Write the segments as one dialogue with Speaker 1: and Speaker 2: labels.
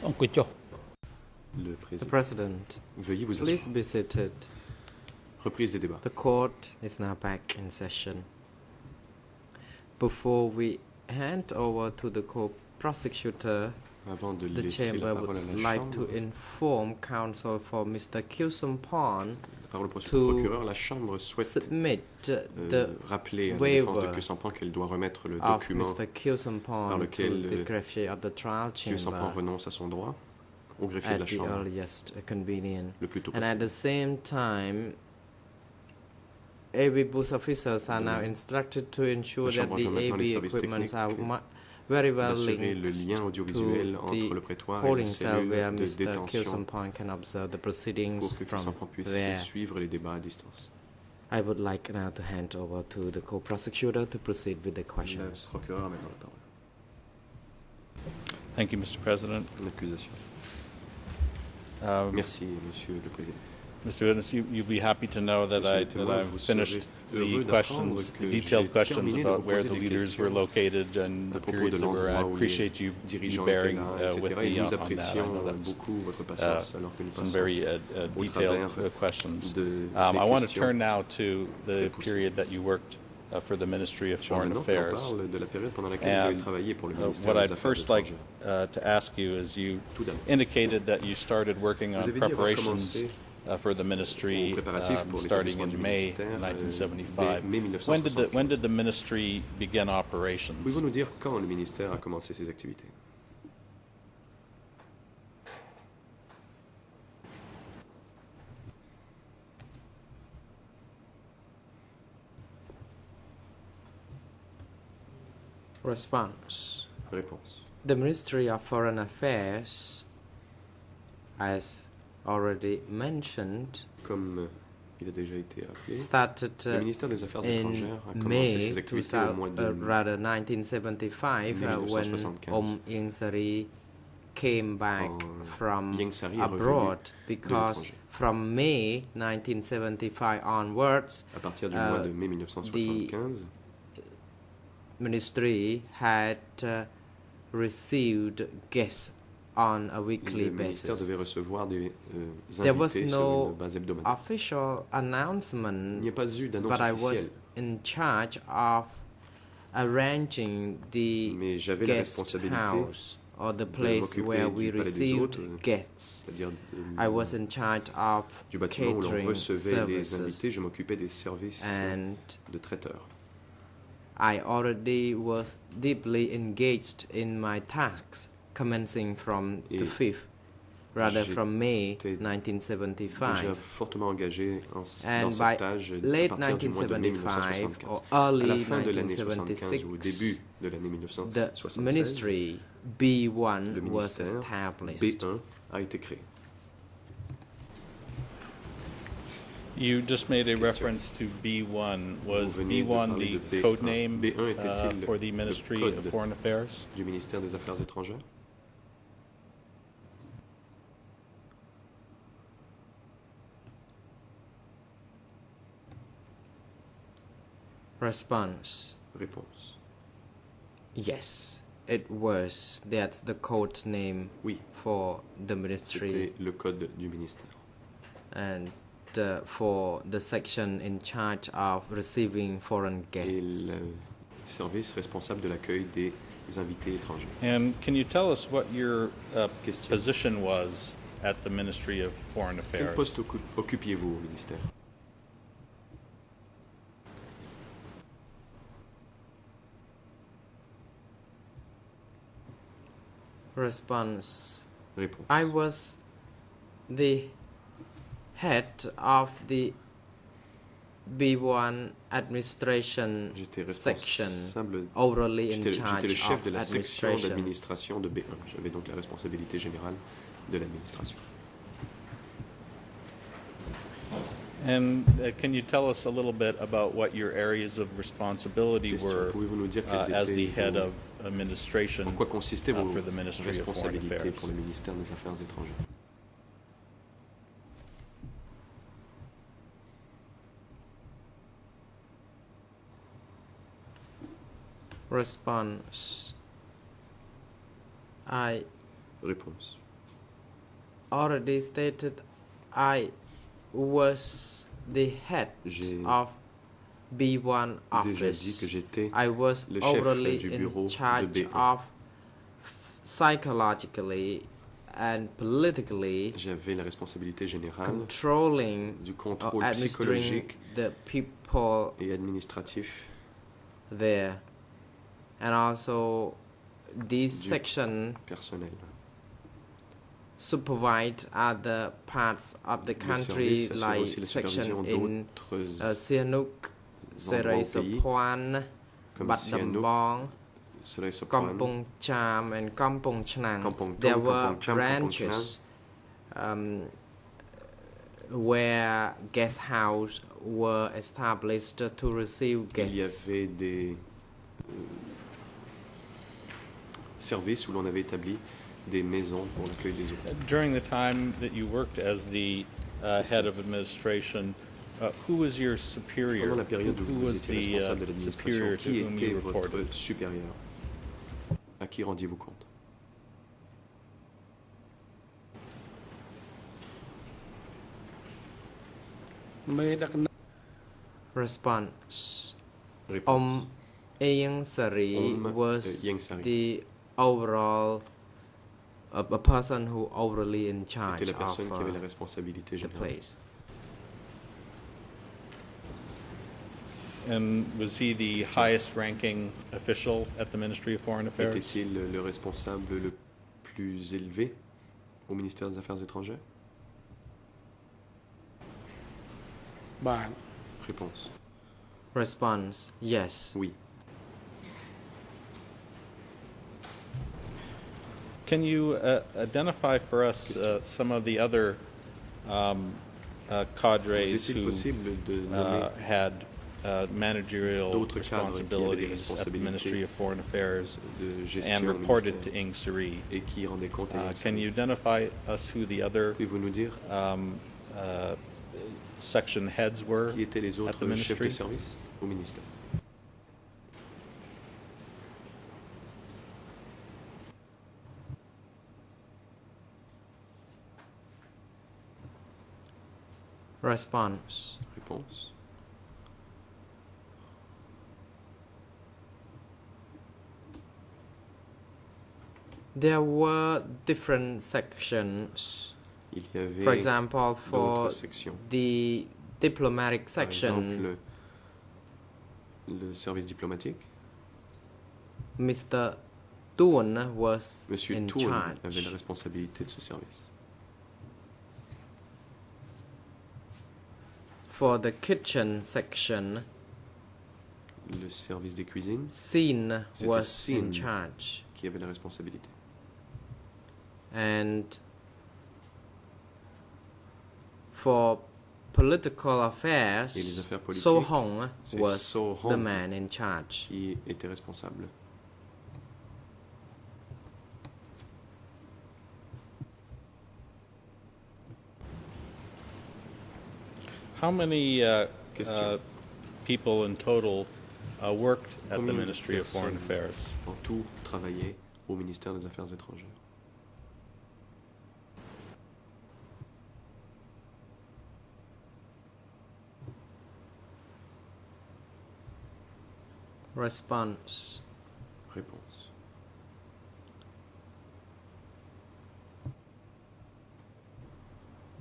Speaker 1: Le
Speaker 2: The
Speaker 1: président.
Speaker 2: President,
Speaker 1: Veuillez vous
Speaker 2: please
Speaker 1: asseoir.
Speaker 2: be seated.
Speaker 1: Reprise des débats.
Speaker 2: The court is now back in session. Before we hand over to the co-prosecutor,
Speaker 1: Avant de
Speaker 2: the
Speaker 1: laisser
Speaker 2: chamber
Speaker 1: la parole
Speaker 2: would
Speaker 1: à la
Speaker 2: like to
Speaker 1: Chambre,
Speaker 2: inform counsel for Mr. Kyusumpon
Speaker 1: la parole au
Speaker 2: to
Speaker 1: procureur, la Chambre souhaite
Speaker 2: submit the
Speaker 1: rappeler à la défense de
Speaker 2: waiver
Speaker 1: Kyusampan qu'elle doit remettre le
Speaker 2: of
Speaker 1: document
Speaker 2: Mr. Kyusumpon
Speaker 1: par
Speaker 2: to
Speaker 1: lequel,
Speaker 2: the greffier of the trial
Speaker 1: Kyusampan
Speaker 2: chamber
Speaker 1: renonce à son droit au greffier de la
Speaker 2: at the
Speaker 1: Chambre
Speaker 2: earliest convenience.
Speaker 1: le plus tôt
Speaker 2: And at
Speaker 1: possible.
Speaker 2: the same time, AB booth officers are
Speaker 1: De
Speaker 2: now
Speaker 1: même,
Speaker 2: instructed to ensure
Speaker 1: la
Speaker 2: that
Speaker 1: Chambre
Speaker 2: the
Speaker 1: enjoint maintenant les
Speaker 2: AB
Speaker 1: services
Speaker 2: equipments are
Speaker 1: techniques
Speaker 2: very well
Speaker 1: d'assurer le
Speaker 2: linked
Speaker 1: lien audiovisuel
Speaker 2: to
Speaker 1: entre le
Speaker 2: the
Speaker 1: prétoire et la
Speaker 2: holding cell
Speaker 1: cellule
Speaker 2: where
Speaker 1: de
Speaker 2: Mr.
Speaker 1: détention
Speaker 2: Kyusumpon can observe the proceedings
Speaker 1: pour que
Speaker 2: from
Speaker 1: Kyusampan puisse
Speaker 2: there.
Speaker 1: suivre les débats à distance.
Speaker 2: I would like now to hand over to the co-prosecutor to proceed with the
Speaker 1: Le
Speaker 2: questions.
Speaker 1: procureur a maintenant la parole.
Speaker 3: Thank you, Mr. President.
Speaker 1: L'accusation. Merci, Monsieur le Président.
Speaker 3: Mr. Witness, you'd be happy to know that
Speaker 1: Monsieur le témoin,
Speaker 3: I've
Speaker 1: vous
Speaker 3: finished
Speaker 1: serez heureux
Speaker 3: the
Speaker 1: d'apprendre
Speaker 3: questions,
Speaker 1: que
Speaker 3: the
Speaker 1: j'ai
Speaker 3: detailed questions
Speaker 1: terminé de
Speaker 3: about
Speaker 1: vous
Speaker 3: where
Speaker 1: poser
Speaker 3: the
Speaker 1: des
Speaker 3: leaders were
Speaker 1: questions
Speaker 3: located and
Speaker 1: à
Speaker 3: the
Speaker 1: propos
Speaker 3: periods
Speaker 1: de
Speaker 3: that were. I
Speaker 1: l'endroit où
Speaker 3: appreciate
Speaker 1: les
Speaker 3: you
Speaker 1: dirigeants
Speaker 3: bearing
Speaker 1: étaient là,
Speaker 3: with
Speaker 1: etc. Et
Speaker 3: me
Speaker 1: nous
Speaker 3: on that. I
Speaker 1: apprécions
Speaker 3: know that's
Speaker 1: beaucoup votre patience alors que nous
Speaker 3: some
Speaker 1: passons
Speaker 3: very
Speaker 1: au
Speaker 3: detailed
Speaker 1: travers
Speaker 3: questions.
Speaker 1: de
Speaker 3: I
Speaker 1: ces
Speaker 3: want to
Speaker 1: questions
Speaker 3: turn now to the
Speaker 1: très poussées.
Speaker 3: period that you worked for the Ministry of Foreign
Speaker 1: Maintenant, on
Speaker 3: Affairs.
Speaker 1: parle de la période pendant laquelle vous avez
Speaker 3: And
Speaker 1: travaillé pour le ministère
Speaker 3: what
Speaker 1: des
Speaker 3: I'd
Speaker 1: Affaires
Speaker 3: first like
Speaker 1: étrangères.
Speaker 3: to ask you is you
Speaker 1: Tout d'abord,
Speaker 3: indicated that you started working
Speaker 1: vous
Speaker 3: on
Speaker 1: avez dit avoir
Speaker 3: preparations
Speaker 1: commencé
Speaker 3: for the ministry
Speaker 1: aux préparatifs pour
Speaker 3: starting
Speaker 1: l'établissement
Speaker 3: in
Speaker 1: du
Speaker 3: May
Speaker 1: ministère dès
Speaker 3: 1975.
Speaker 1: mai
Speaker 3: When
Speaker 1: 1975.
Speaker 3: did the ministry begin operations?
Speaker 1: Pouvez-vous nous dire quand le ministère a commencé ses activités?
Speaker 2: Response.
Speaker 1: Réponse.
Speaker 2: The Ministry of Foreign Affairs, as already mentioned,
Speaker 1: Comme il a déjà été appelé,
Speaker 2: started
Speaker 1: le ministère des Affaires
Speaker 2: in
Speaker 1: étrangères a commencé
Speaker 2: May
Speaker 1: ses activités au mois de
Speaker 2: 1975 when
Speaker 1: 1975.
Speaker 2: Ieng Sary came back
Speaker 1: Quand
Speaker 2: from
Speaker 1: Ieng Sary est revenu
Speaker 2: abroad
Speaker 1: de
Speaker 2: because
Speaker 1: l'étranger.
Speaker 2: from May 1975 onwards
Speaker 1: À partir du mois de mai 1975,
Speaker 2: ministry had received guests on a weekly
Speaker 1: le ministère
Speaker 2: basis.
Speaker 1: devait recevoir des
Speaker 2: There was
Speaker 1: invités sur
Speaker 2: no
Speaker 1: une base hebdomadaire.
Speaker 2: official
Speaker 1: Il
Speaker 2: announcement,
Speaker 1: n'y a pas eu d'annonce
Speaker 2: but I was
Speaker 1: officielle,
Speaker 2: in charge of arranging the
Speaker 1: mais j'avais la
Speaker 2: guest
Speaker 1: responsabilité,
Speaker 2: house or the place
Speaker 1: m'occuper
Speaker 2: where we
Speaker 1: du palais des
Speaker 2: received
Speaker 1: hôtes,
Speaker 2: guests.
Speaker 1: c'est-à-dire
Speaker 2: I was in charge of
Speaker 1: du bâtiment où l'on
Speaker 2: catering
Speaker 1: recevait les
Speaker 2: services,
Speaker 1: invités. Je m'occupais des services
Speaker 2: and
Speaker 1: de traiteurs.
Speaker 2: I already was deeply engaged in my tasks, commencing from the
Speaker 1: Et
Speaker 2: 5th, rather from May
Speaker 1: j'étais déjà
Speaker 2: 1975.
Speaker 1: fortement engagé dans
Speaker 2: And
Speaker 1: cette
Speaker 2: by
Speaker 1: tâche à
Speaker 2: late
Speaker 1: partir du mois de mai
Speaker 2: 1975
Speaker 1: 1975.
Speaker 2: or
Speaker 1: À la
Speaker 2: early
Speaker 1: fin de l'année 75 ou au
Speaker 2: 1976,
Speaker 1: début de l'année
Speaker 2: the
Speaker 1: 1976,
Speaker 2: ministry
Speaker 1: le
Speaker 2: B1 was
Speaker 1: ministère
Speaker 2: established.
Speaker 1: B1 a été créé.
Speaker 3: You just made a
Speaker 1: Question.
Speaker 3: reference to B1. Was
Speaker 1: Vous venez de
Speaker 3: B1
Speaker 1: parler
Speaker 3: the
Speaker 1: de B1.
Speaker 3: code name
Speaker 1: B1 était-il
Speaker 3: for the
Speaker 1: le
Speaker 3: Ministry
Speaker 1: code
Speaker 3: of Foreign Affairs?
Speaker 1: Du ministère des Affaires étrangères?
Speaker 2: Response.
Speaker 1: Réponse.
Speaker 2: Yes, it was. That's the code name
Speaker 1: Oui,
Speaker 2: for the ministry
Speaker 1: c'était le code du ministère.
Speaker 2: and for the section in charge of receiving foreign
Speaker 1: Et
Speaker 2: guests.
Speaker 1: le service responsable de l'accueil des invités étrangers.
Speaker 3: And can you tell us what your
Speaker 1: Question.
Speaker 3: position was at the Ministry of Foreign
Speaker 1: Quel
Speaker 3: Affairs?
Speaker 1: poste occupiez-vous au ministère?
Speaker 2: Response.
Speaker 1: Réponse.
Speaker 2: I was the head of the B1 administration
Speaker 1: J'étais
Speaker 2: section,
Speaker 1: responsable.
Speaker 2: orally in
Speaker 1: J'étais
Speaker 2: charge
Speaker 1: le chef
Speaker 2: of
Speaker 1: de la section
Speaker 2: administration.
Speaker 1: d'administration de B1. J'avais donc la responsabilité générale de l'administration.
Speaker 3: And can you tell us a little bit about what your areas of responsibility
Speaker 1: Question.
Speaker 3: were
Speaker 1: Pouvez-vous nous dire quelles
Speaker 3: as the
Speaker 1: étaient
Speaker 3: head
Speaker 1: vos-
Speaker 3: of administration
Speaker 1: en quoi consistaient vos
Speaker 3: for the Ministry of Foreign
Speaker 1: responsabilités
Speaker 3: Affairs?
Speaker 1: pour le ministère des Affaires étrangères?
Speaker 2: Response. I
Speaker 1: Réponse.
Speaker 2: already stated, I was the head
Speaker 1: J'ai
Speaker 2: of B1
Speaker 1: déjà dit que
Speaker 2: office.
Speaker 1: j'étais
Speaker 2: I was
Speaker 1: le chef
Speaker 2: overly
Speaker 1: du
Speaker 2: in
Speaker 1: bureau de
Speaker 2: charge
Speaker 1: B1.
Speaker 2: of psychologically and politically
Speaker 1: J'avais la responsabilité générale
Speaker 2: controlling
Speaker 1: du
Speaker 2: or
Speaker 1: contrôle
Speaker 2: administering
Speaker 1: psychologique
Speaker 2: the people
Speaker 1: et administratif
Speaker 2: there. And also, this
Speaker 1: Du-
Speaker 2: section
Speaker 1: personnel.
Speaker 2: supervise other parts of the
Speaker 1: Le
Speaker 2: country,
Speaker 1: service assure
Speaker 2: like
Speaker 1: aussi la
Speaker 2: section
Speaker 1: supervision
Speaker 2: in
Speaker 1: d'autres
Speaker 2: Sihanouk, Serai Sopwan,
Speaker 1: comme
Speaker 2: Bat
Speaker 1: Sihanouk,
Speaker 2: Dambong,
Speaker 1: Serai Sopwan,
Speaker 2: Kampong Cham, and Kampong Chnang.
Speaker 1: Kampong Thom,
Speaker 2: There were
Speaker 1: Kampong Cham, Kampong
Speaker 2: branches where guest house were established to receive
Speaker 1: il y
Speaker 2: guests.
Speaker 1: avait des services où l'on avait établi des maisons pour l'accueil des hôtes.
Speaker 3: During the time that you worked as the head of administration, who was your superior?
Speaker 1: Pendant la période où
Speaker 3: Who
Speaker 1: vous
Speaker 3: was
Speaker 1: étiez responsable de
Speaker 3: the
Speaker 1: l'administration,
Speaker 3: superior to
Speaker 1: qui
Speaker 3: whom
Speaker 1: était
Speaker 3: you reported?
Speaker 1: votre supérieur? À qui rendiez-vous compte?
Speaker 2: Response.
Speaker 1: Réponse.
Speaker 2: Ieng Sari was
Speaker 1: Ieng Sari.
Speaker 2: the overall a person who overly in charge
Speaker 1: Était la personne
Speaker 2: of
Speaker 1: qui avait la responsabilité
Speaker 2: the
Speaker 1: générale.
Speaker 2: place.
Speaker 3: And was he the highest ranking official at the Ministry of Foreign Affairs?
Speaker 1: Était-il le responsable le plus élevé au ministère des Affaires étrangères? Réponse.
Speaker 2: Response. Yes.
Speaker 1: Oui.
Speaker 3: Can you identify for us some of the other cadres
Speaker 1: Est-il
Speaker 3: who
Speaker 1: possible de nommer
Speaker 3: had managerial
Speaker 1: d'autres cadres qui avaient des
Speaker 3: responsibilities at the Ministry
Speaker 1: responsabilités
Speaker 3: of Foreign Affairs
Speaker 1: de gestion
Speaker 3: and
Speaker 1: au
Speaker 3: reported to
Speaker 1: ministère
Speaker 3: Ing Sari?
Speaker 1: et qui rendaient compte à Ieng
Speaker 3: Can
Speaker 1: Sari?
Speaker 3: you identify us who the other
Speaker 1: Pouvez-vous nous dire
Speaker 3: section heads were
Speaker 1: qui étaient les
Speaker 3: at
Speaker 1: autres
Speaker 3: the
Speaker 1: chefs de
Speaker 3: ministry?
Speaker 1: service au ministère?
Speaker 2: Response.
Speaker 1: Réponse.
Speaker 2: There were different sections.
Speaker 1: Il y avait
Speaker 2: For example, for
Speaker 1: d'autres sections.
Speaker 2: the diplomatic
Speaker 1: Par
Speaker 2: section,
Speaker 1: exemple, le service diplomatique.
Speaker 2: Mr. Toon was
Speaker 1: Monsieur
Speaker 2: in
Speaker 1: Toon avait la
Speaker 2: charge.
Speaker 1: responsabilité de ce service.
Speaker 2: For the kitchen section,
Speaker 1: Le service des cuisines
Speaker 2: Sin
Speaker 1: C'était
Speaker 2: was
Speaker 1: Sin.
Speaker 2: in charge.
Speaker 1: qui avait la responsabilité.
Speaker 2: And for political affairs,
Speaker 1: Et les affaires politiques,
Speaker 2: So Hong
Speaker 1: c'est
Speaker 2: was
Speaker 1: So
Speaker 2: the
Speaker 1: Hong
Speaker 2: man in charge.
Speaker 1: qui était responsable.
Speaker 3: How many
Speaker 1: Question.
Speaker 3: people in total worked at the
Speaker 1: Combien de
Speaker 3: Ministry of Foreign
Speaker 1: personnes
Speaker 3: Affairs?
Speaker 1: En tout, travaillait au ministère des Affaires étrangères.
Speaker 2: Response.
Speaker 1: Réponse.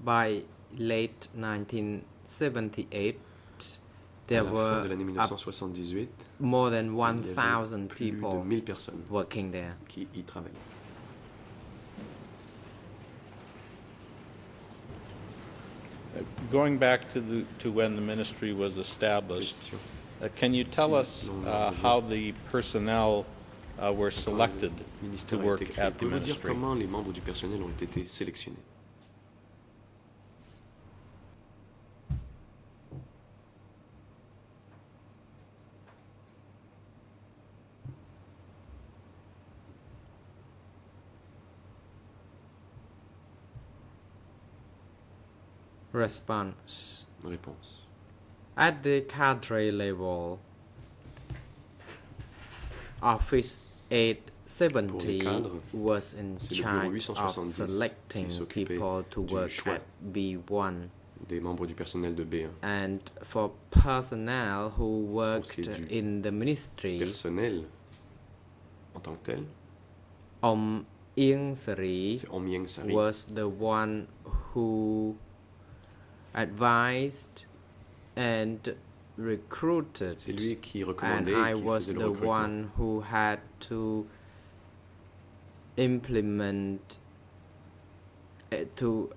Speaker 2: By late 1978,
Speaker 1: À
Speaker 2: there
Speaker 1: la fin
Speaker 2: were
Speaker 1: de l'année 1978,
Speaker 2: more than
Speaker 1: il y avait
Speaker 2: 1,000
Speaker 1: plus de
Speaker 2: people
Speaker 1: 1000 personnes
Speaker 2: working there.
Speaker 1: qui y travaillaient.
Speaker 3: Going back to when the ministry was established,
Speaker 1: Question.
Speaker 3: can you tell
Speaker 1: Si
Speaker 3: us
Speaker 1: l'on veut
Speaker 3: how the personnel were selected
Speaker 1: Le
Speaker 3: to
Speaker 1: ministère a
Speaker 3: work
Speaker 1: été créé.
Speaker 3: at the
Speaker 1: Pouvez-vous dire
Speaker 3: ministry?
Speaker 1: comment les membres du personnel ont été sélectionnés?
Speaker 2: Response.
Speaker 1: Réponse.
Speaker 2: At the cadre level, Office 8 70
Speaker 1: cadres,
Speaker 2: was in
Speaker 1: c'est le bureau
Speaker 2: charge of
Speaker 1: 870
Speaker 2: selecting
Speaker 1: qui s'occupait
Speaker 2: people to
Speaker 1: du
Speaker 2: work
Speaker 1: choix
Speaker 2: at B1,
Speaker 1: des membres du personnel de B1.
Speaker 2: and for personnel who worked
Speaker 1: qui est du
Speaker 2: in the ministry,
Speaker 1: Personnel, en tant que tel,
Speaker 2: Om Ieng Sari
Speaker 1: c'est Om Ieng Sari
Speaker 2: was the one who advised and recruited,
Speaker 1: c'est lui qui
Speaker 2: and
Speaker 1: recommandait
Speaker 2: I
Speaker 1: et qui
Speaker 2: was
Speaker 1: faisait le
Speaker 2: the
Speaker 1: recrutement.
Speaker 2: one who had to implement the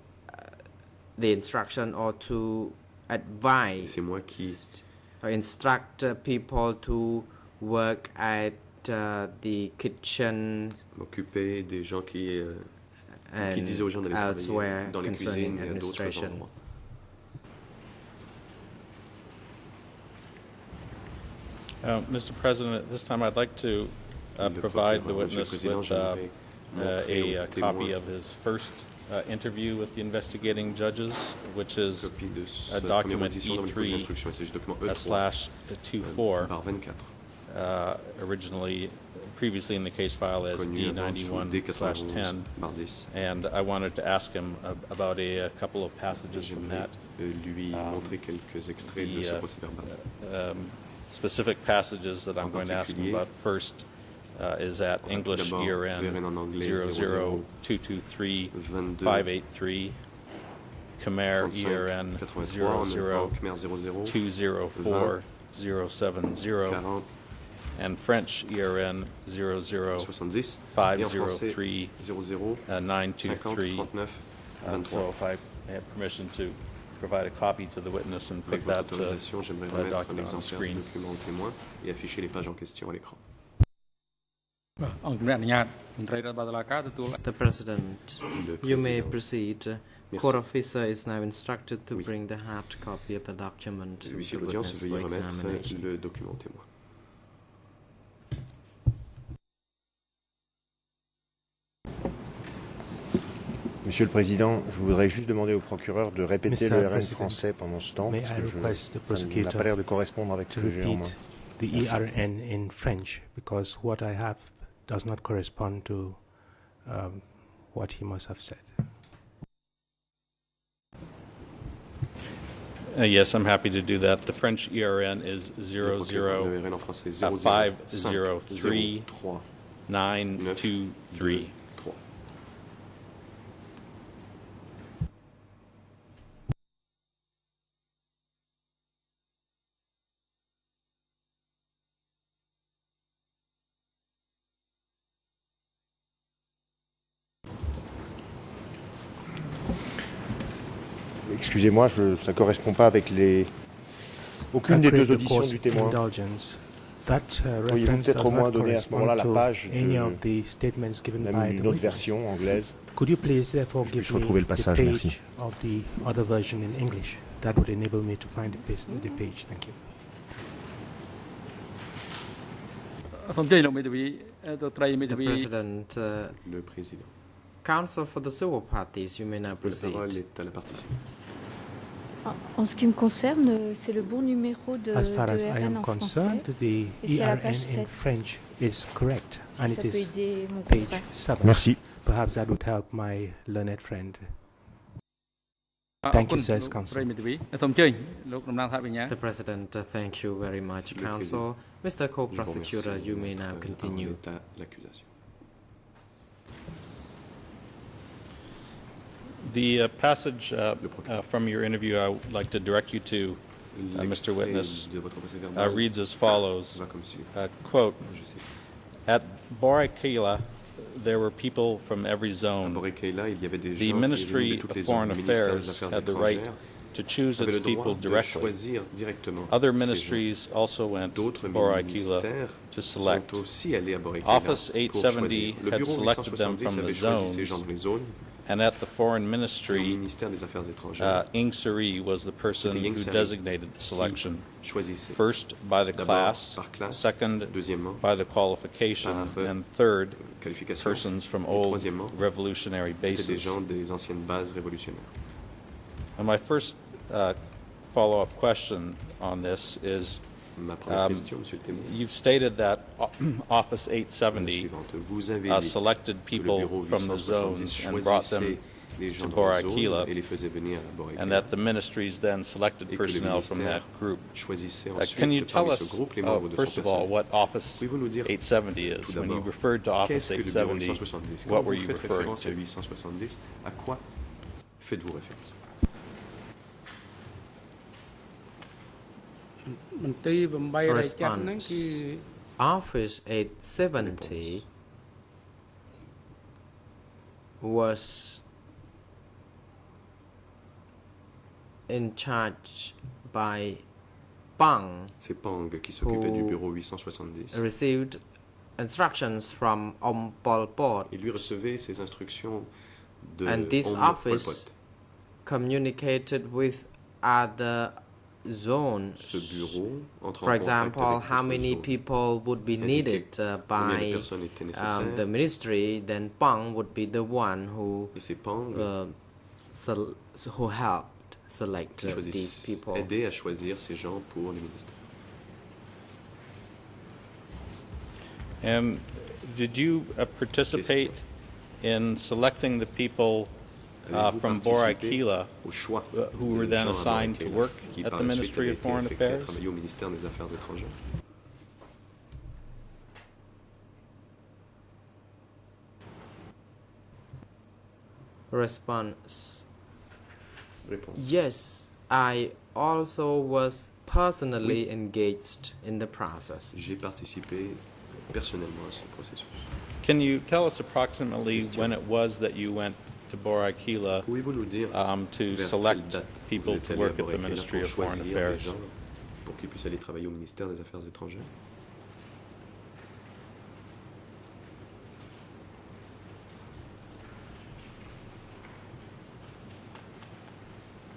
Speaker 2: instruction or to
Speaker 1: Et
Speaker 2: advise
Speaker 1: c'est moi qui
Speaker 2: or instruct people to work at the kitchen
Speaker 1: m'occupais des gens qui
Speaker 2: and
Speaker 1: disaient aux gens d'aller travailler
Speaker 2: elsewhere
Speaker 1: dans les
Speaker 2: concerning
Speaker 1: cuisines et à d'autres
Speaker 2: administration.
Speaker 1: endroits.
Speaker 3: Mr. President, at this time I'd like to
Speaker 1: Le
Speaker 3: provide the
Speaker 1: procureur, Monsieur le
Speaker 3: witness
Speaker 1: Président,
Speaker 3: with
Speaker 1: j'aimerais montrer
Speaker 3: a
Speaker 1: au
Speaker 3: copy
Speaker 1: témoin
Speaker 3: of his first interview with the investigating judges, which
Speaker 1: une
Speaker 3: is
Speaker 1: copie de sa
Speaker 3: document
Speaker 1: première audition dans le juge
Speaker 3: E3
Speaker 1: d'instruction. Il s'agit du document E3
Speaker 3: /24,
Speaker 1: par 24,
Speaker 3: originally, previously in the case file as
Speaker 1: connu avant sous D91
Speaker 3: D91/10.
Speaker 1: par 10.
Speaker 3: And I wanted to ask him about a couple of passages from
Speaker 1: J'aimerais
Speaker 3: that,
Speaker 1: lui montrer quelques extraits de ce procès verbal.
Speaker 3: specific passages that I'm going to ask him
Speaker 1: particulier,
Speaker 3: about. First is at
Speaker 1: tout
Speaker 3: English
Speaker 1: d'abord,
Speaker 3: ERN
Speaker 1: ERN en anglais
Speaker 3: 00223-583, Khmer
Speaker 1: 35
Speaker 3: ERN
Speaker 1: 83 en Khmer 00
Speaker 3: 204-070,
Speaker 1: 40
Speaker 3: and French ERN
Speaker 1: 70 et en français
Speaker 3: 503
Speaker 1: 00 50
Speaker 3: 923.
Speaker 1: 39
Speaker 3: So
Speaker 1: 25.
Speaker 3: if I have permission to provide a copy to the witness and put
Speaker 1: Avec votre
Speaker 3: that
Speaker 1: autorisation, j'aimerais remettre un
Speaker 3: document on the
Speaker 1: exemplaire du
Speaker 3: screen.
Speaker 1: document au témoin et afficher les pages en question à l'écran.
Speaker 4: អង្គជំរាបអនុញ្ញាតមន្ត្រីរដ្ឋបាលតុលាការទទួល
Speaker 2: The President,
Speaker 1: Le
Speaker 2: you may
Speaker 1: Président.
Speaker 2: proceed.
Speaker 1: Merci.
Speaker 2: Court officer is now instructed to
Speaker 1: Oui.
Speaker 2: bring the hard copy of the document to
Speaker 1: Huissier
Speaker 2: the
Speaker 1: d'audience,
Speaker 2: witness
Speaker 1: veuillez
Speaker 2: for
Speaker 1: remettre
Speaker 2: examination.
Speaker 1: le document au témoin.
Speaker 5: Monsieur le Président, je voudrais juste demander au procureur de répéter
Speaker 6: Mr.
Speaker 5: le RN
Speaker 6: President,
Speaker 5: français pendant ce temps,
Speaker 6: may
Speaker 5: parce
Speaker 6: I
Speaker 5: que
Speaker 6: request the
Speaker 5: ça n'a
Speaker 6: prosecutor
Speaker 5: pas l'air de correspondre avec ce
Speaker 6: to
Speaker 5: que j'ai en main.
Speaker 6: repeat the
Speaker 5: Merci.
Speaker 6: ERN in French because what I have does not correspond to what he must have said.
Speaker 3: Yes, I'm happy to do that. The French ERN is
Speaker 1: Le procureur, le RN en français 00
Speaker 3: 503
Speaker 1: 3
Speaker 3: 923.
Speaker 1: 3.
Speaker 5: Excusez-moi, ça ne correspond pas avec aucune des deux
Speaker 6: Accurate
Speaker 5: auditions
Speaker 6: reports
Speaker 5: du témoin.
Speaker 6: indulgence. That
Speaker 5: Pourriez-vous
Speaker 6: reference
Speaker 5: peut-être
Speaker 6: does
Speaker 5: au moins
Speaker 6: not
Speaker 5: donner à ce moment-là la
Speaker 6: correspond
Speaker 5: page
Speaker 6: to any
Speaker 5: de
Speaker 6: of the statements given by
Speaker 5: d'une
Speaker 6: the
Speaker 5: autre
Speaker 6: witness.
Speaker 5: version anglaise?
Speaker 6: Could you please therefore
Speaker 5: Je
Speaker 6: give
Speaker 5: puisse
Speaker 6: me
Speaker 5: retrouver le
Speaker 6: the
Speaker 5: passage,
Speaker 6: page
Speaker 5: merci.
Speaker 6: of the other version in English? That would enable me to find the page. Thank you.
Speaker 4: សូមជ័យលោកមេធាវីទៅត្រីមេធា
Speaker 2: The
Speaker 4: វី
Speaker 2: President,
Speaker 1: Le Président.
Speaker 2: counsel for the civil parties, you may now
Speaker 1: La parole
Speaker 2: proceed.
Speaker 1: est à la partie civile.
Speaker 7: En ce qui me concerne, c'est le bon numéro de
Speaker 6: As far as I
Speaker 7: RN
Speaker 6: am
Speaker 7: en
Speaker 6: concerned,
Speaker 7: français.
Speaker 6: the
Speaker 7: Et c'est la
Speaker 6: ERN
Speaker 7: page
Speaker 6: in
Speaker 7: 7.
Speaker 6: French is correct,
Speaker 7: Si
Speaker 6: and
Speaker 7: ça
Speaker 6: it
Speaker 7: peut
Speaker 6: is
Speaker 7: aider mon
Speaker 6: page
Speaker 7: confrère.
Speaker 6: 7.
Speaker 5: Merci.
Speaker 6: Perhaps that would help my learned friend.
Speaker 4: អរ
Speaker 6: Thank
Speaker 4: គុ
Speaker 6: you,
Speaker 4: ណ
Speaker 6: sir,
Speaker 4: លោក
Speaker 6: counsel.
Speaker 4: ត្រីមេធាវីសូមជ័យលោកតំណាងថាវិញ្ញា
Speaker 2: The President, thank you very much,
Speaker 1: Le
Speaker 2: counsel. Mr.
Speaker 1: Je vous
Speaker 2: Co-Prosecutor,
Speaker 1: remercie
Speaker 2: you
Speaker 1: de
Speaker 2: may
Speaker 1: mettre
Speaker 2: now
Speaker 1: en
Speaker 2: continue.
Speaker 1: état l'accusation.
Speaker 3: The passage
Speaker 1: Le procureur.
Speaker 3: from your interview I would like to direct you to, Mr.
Speaker 1: L'extrait
Speaker 3: Witness,
Speaker 1: de votre procès verbal
Speaker 3: reads as follows.
Speaker 1: va comme suit.
Speaker 3: Quote,
Speaker 1: Je sais.
Speaker 3: at Boraikila, there were people from every
Speaker 1: À
Speaker 3: zone.
Speaker 1: Boré-Keïla, il y avait des gens
Speaker 3: The
Speaker 1: qui venaient
Speaker 3: Ministry
Speaker 1: de toutes
Speaker 3: of
Speaker 1: les
Speaker 3: Foreign
Speaker 1: zones. Le ministère des
Speaker 3: Affairs
Speaker 1: Affaires
Speaker 3: had the right
Speaker 1: étrangères
Speaker 3: to choose
Speaker 1: avait
Speaker 3: its
Speaker 1: le droit
Speaker 3: people
Speaker 1: de
Speaker 3: directly.
Speaker 1: choisir directement
Speaker 3: Other
Speaker 1: ces gens.
Speaker 3: ministries also went to
Speaker 1: D'autres
Speaker 3: Boraikila
Speaker 1: ministères
Speaker 3: to select.
Speaker 1: sont aussi allés à Boré-Keïla
Speaker 3: Office
Speaker 1: pour
Speaker 3: 870
Speaker 1: choisir. Le
Speaker 3: had
Speaker 1: bureau
Speaker 3: selected them
Speaker 1: 870
Speaker 3: from the
Speaker 1: avait choisi ces
Speaker 3: zones.
Speaker 1: gens dans les zones.
Speaker 3: And at the Foreign
Speaker 1: Le
Speaker 3: Ministry,
Speaker 1: ministère des Affaires étrangères
Speaker 3: Ing Sari was the person
Speaker 1: C'était Ing
Speaker 3: who
Speaker 1: Sari
Speaker 3: designated the selection.
Speaker 1: choisissait.
Speaker 3: First by the
Speaker 1: D'abord
Speaker 3: class,
Speaker 1: par classe,
Speaker 3: second
Speaker 1: deuxièmement
Speaker 3: by the qualification,
Speaker 1: par,
Speaker 3: and third
Speaker 1: qualification.
Speaker 3: persons from
Speaker 1: Et
Speaker 3: old
Speaker 1: troisièmement,
Speaker 3: revolutionary
Speaker 1: c'était des
Speaker 3: bases.
Speaker 1: gens des anciennes bases révolutionnaires.
Speaker 3: And my first follow-up question on this is,
Speaker 1: Ma première question, Monsieur le témoin,
Speaker 3: You've stated that Office
Speaker 1: est la
Speaker 3: 870
Speaker 1: suivante. Vous avez dit
Speaker 3: selected
Speaker 1: que le
Speaker 3: people
Speaker 1: bureau
Speaker 3: from the
Speaker 1: 870
Speaker 3: zones and brought them
Speaker 1: choisissait les gens
Speaker 3: to
Speaker 1: dans la
Speaker 3: Bor-Aquila,
Speaker 1: zone et les faisait venir à Bor
Speaker 3: and that the ministries then selected
Speaker 1: et que le
Speaker 3: personnel from that
Speaker 1: ministère
Speaker 3: group.
Speaker 1: choisissait
Speaker 3: Can you
Speaker 1: ensuite
Speaker 3: tell
Speaker 1: parmi ce
Speaker 3: us,
Speaker 1: groupe les membres de
Speaker 3: first
Speaker 1: son
Speaker 3: of all,
Speaker 1: personnel.
Speaker 3: what Office
Speaker 1: Pouvez-vous nous dire
Speaker 3: 870
Speaker 1: tout
Speaker 3: is? When you
Speaker 1: d'abord,
Speaker 3: referred to Office
Speaker 1: qu'est-ce que le bureau
Speaker 3: 870,
Speaker 1: 870? Quand
Speaker 3: what
Speaker 1: vous
Speaker 3: were you
Speaker 1: faites
Speaker 3: referring
Speaker 1: référence à
Speaker 3: to?
Speaker 1: 870, à quoi faites-vous référence?
Speaker 4: មន្ទីរ8រាយចាត់ហ្នឹងគឺ
Speaker 2: Office 870 was in charge by Pang,
Speaker 1: C'est Pang qui s'occupait du
Speaker 2: Who
Speaker 1: bureau 870.
Speaker 2: received instructions from Pol Pot,
Speaker 1: Il lui recevait ses instructions de
Speaker 2: and this
Speaker 1: Pol
Speaker 2: office
Speaker 1: Pot.
Speaker 2: communicated with other zones.
Speaker 1: Ce bureau entre
Speaker 2: For
Speaker 1: en
Speaker 2: example,
Speaker 1: contact
Speaker 2: how
Speaker 1: avec
Speaker 2: many
Speaker 1: d'autres zones.
Speaker 2: people would be
Speaker 1: Indiquer
Speaker 2: needed
Speaker 1: Combien de
Speaker 2: by
Speaker 1: personnes étaient nécessaires?
Speaker 2: the ministry, then Pang would be the one
Speaker 1: Et c'est Pang
Speaker 2: who helped select
Speaker 1: qui
Speaker 2: these people.
Speaker 1: aidait à choisir ces gens pour le ministère.
Speaker 3: And did you participate in selecting the people
Speaker 1: Avez-vous
Speaker 3: from
Speaker 1: participé
Speaker 3: Bor-Aquila
Speaker 1: au choix
Speaker 3: who were
Speaker 1: des
Speaker 3: then
Speaker 1: gens à
Speaker 3: assigned to
Speaker 1: Bor-Aquila
Speaker 3: work
Speaker 1: qui,
Speaker 3: at
Speaker 1: par
Speaker 3: the
Speaker 1: la suite,
Speaker 3: Ministry
Speaker 1: avaient
Speaker 3: of
Speaker 1: été
Speaker 3: Foreign
Speaker 1: affectés à
Speaker 3: Affairs?
Speaker 1: travailler au ministère des Affaires étrangères?
Speaker 2: Response:
Speaker 1: Réponse.
Speaker 2: Yes, I also was personally engaged in the process.
Speaker 1: J'ai participé personnellement à ce processus.
Speaker 3: Can you tell us approximately
Speaker 1: Question.
Speaker 3: when it was that you went to Bor-Aquila
Speaker 1: Pouvez-vous nous dire
Speaker 3: to
Speaker 1: vers
Speaker 3: select
Speaker 1: quelle date
Speaker 3: people
Speaker 1: vous êtes
Speaker 3: to
Speaker 1: allé
Speaker 3: work
Speaker 1: à
Speaker 3: at the
Speaker 1: Bor-Aquila
Speaker 3: Ministry
Speaker 1: pour
Speaker 3: of Foreign
Speaker 1: choisir des
Speaker 3: Affairs?
Speaker 1: gens pour qu'ils puissent aller travailler au ministère des Affaires étrangères?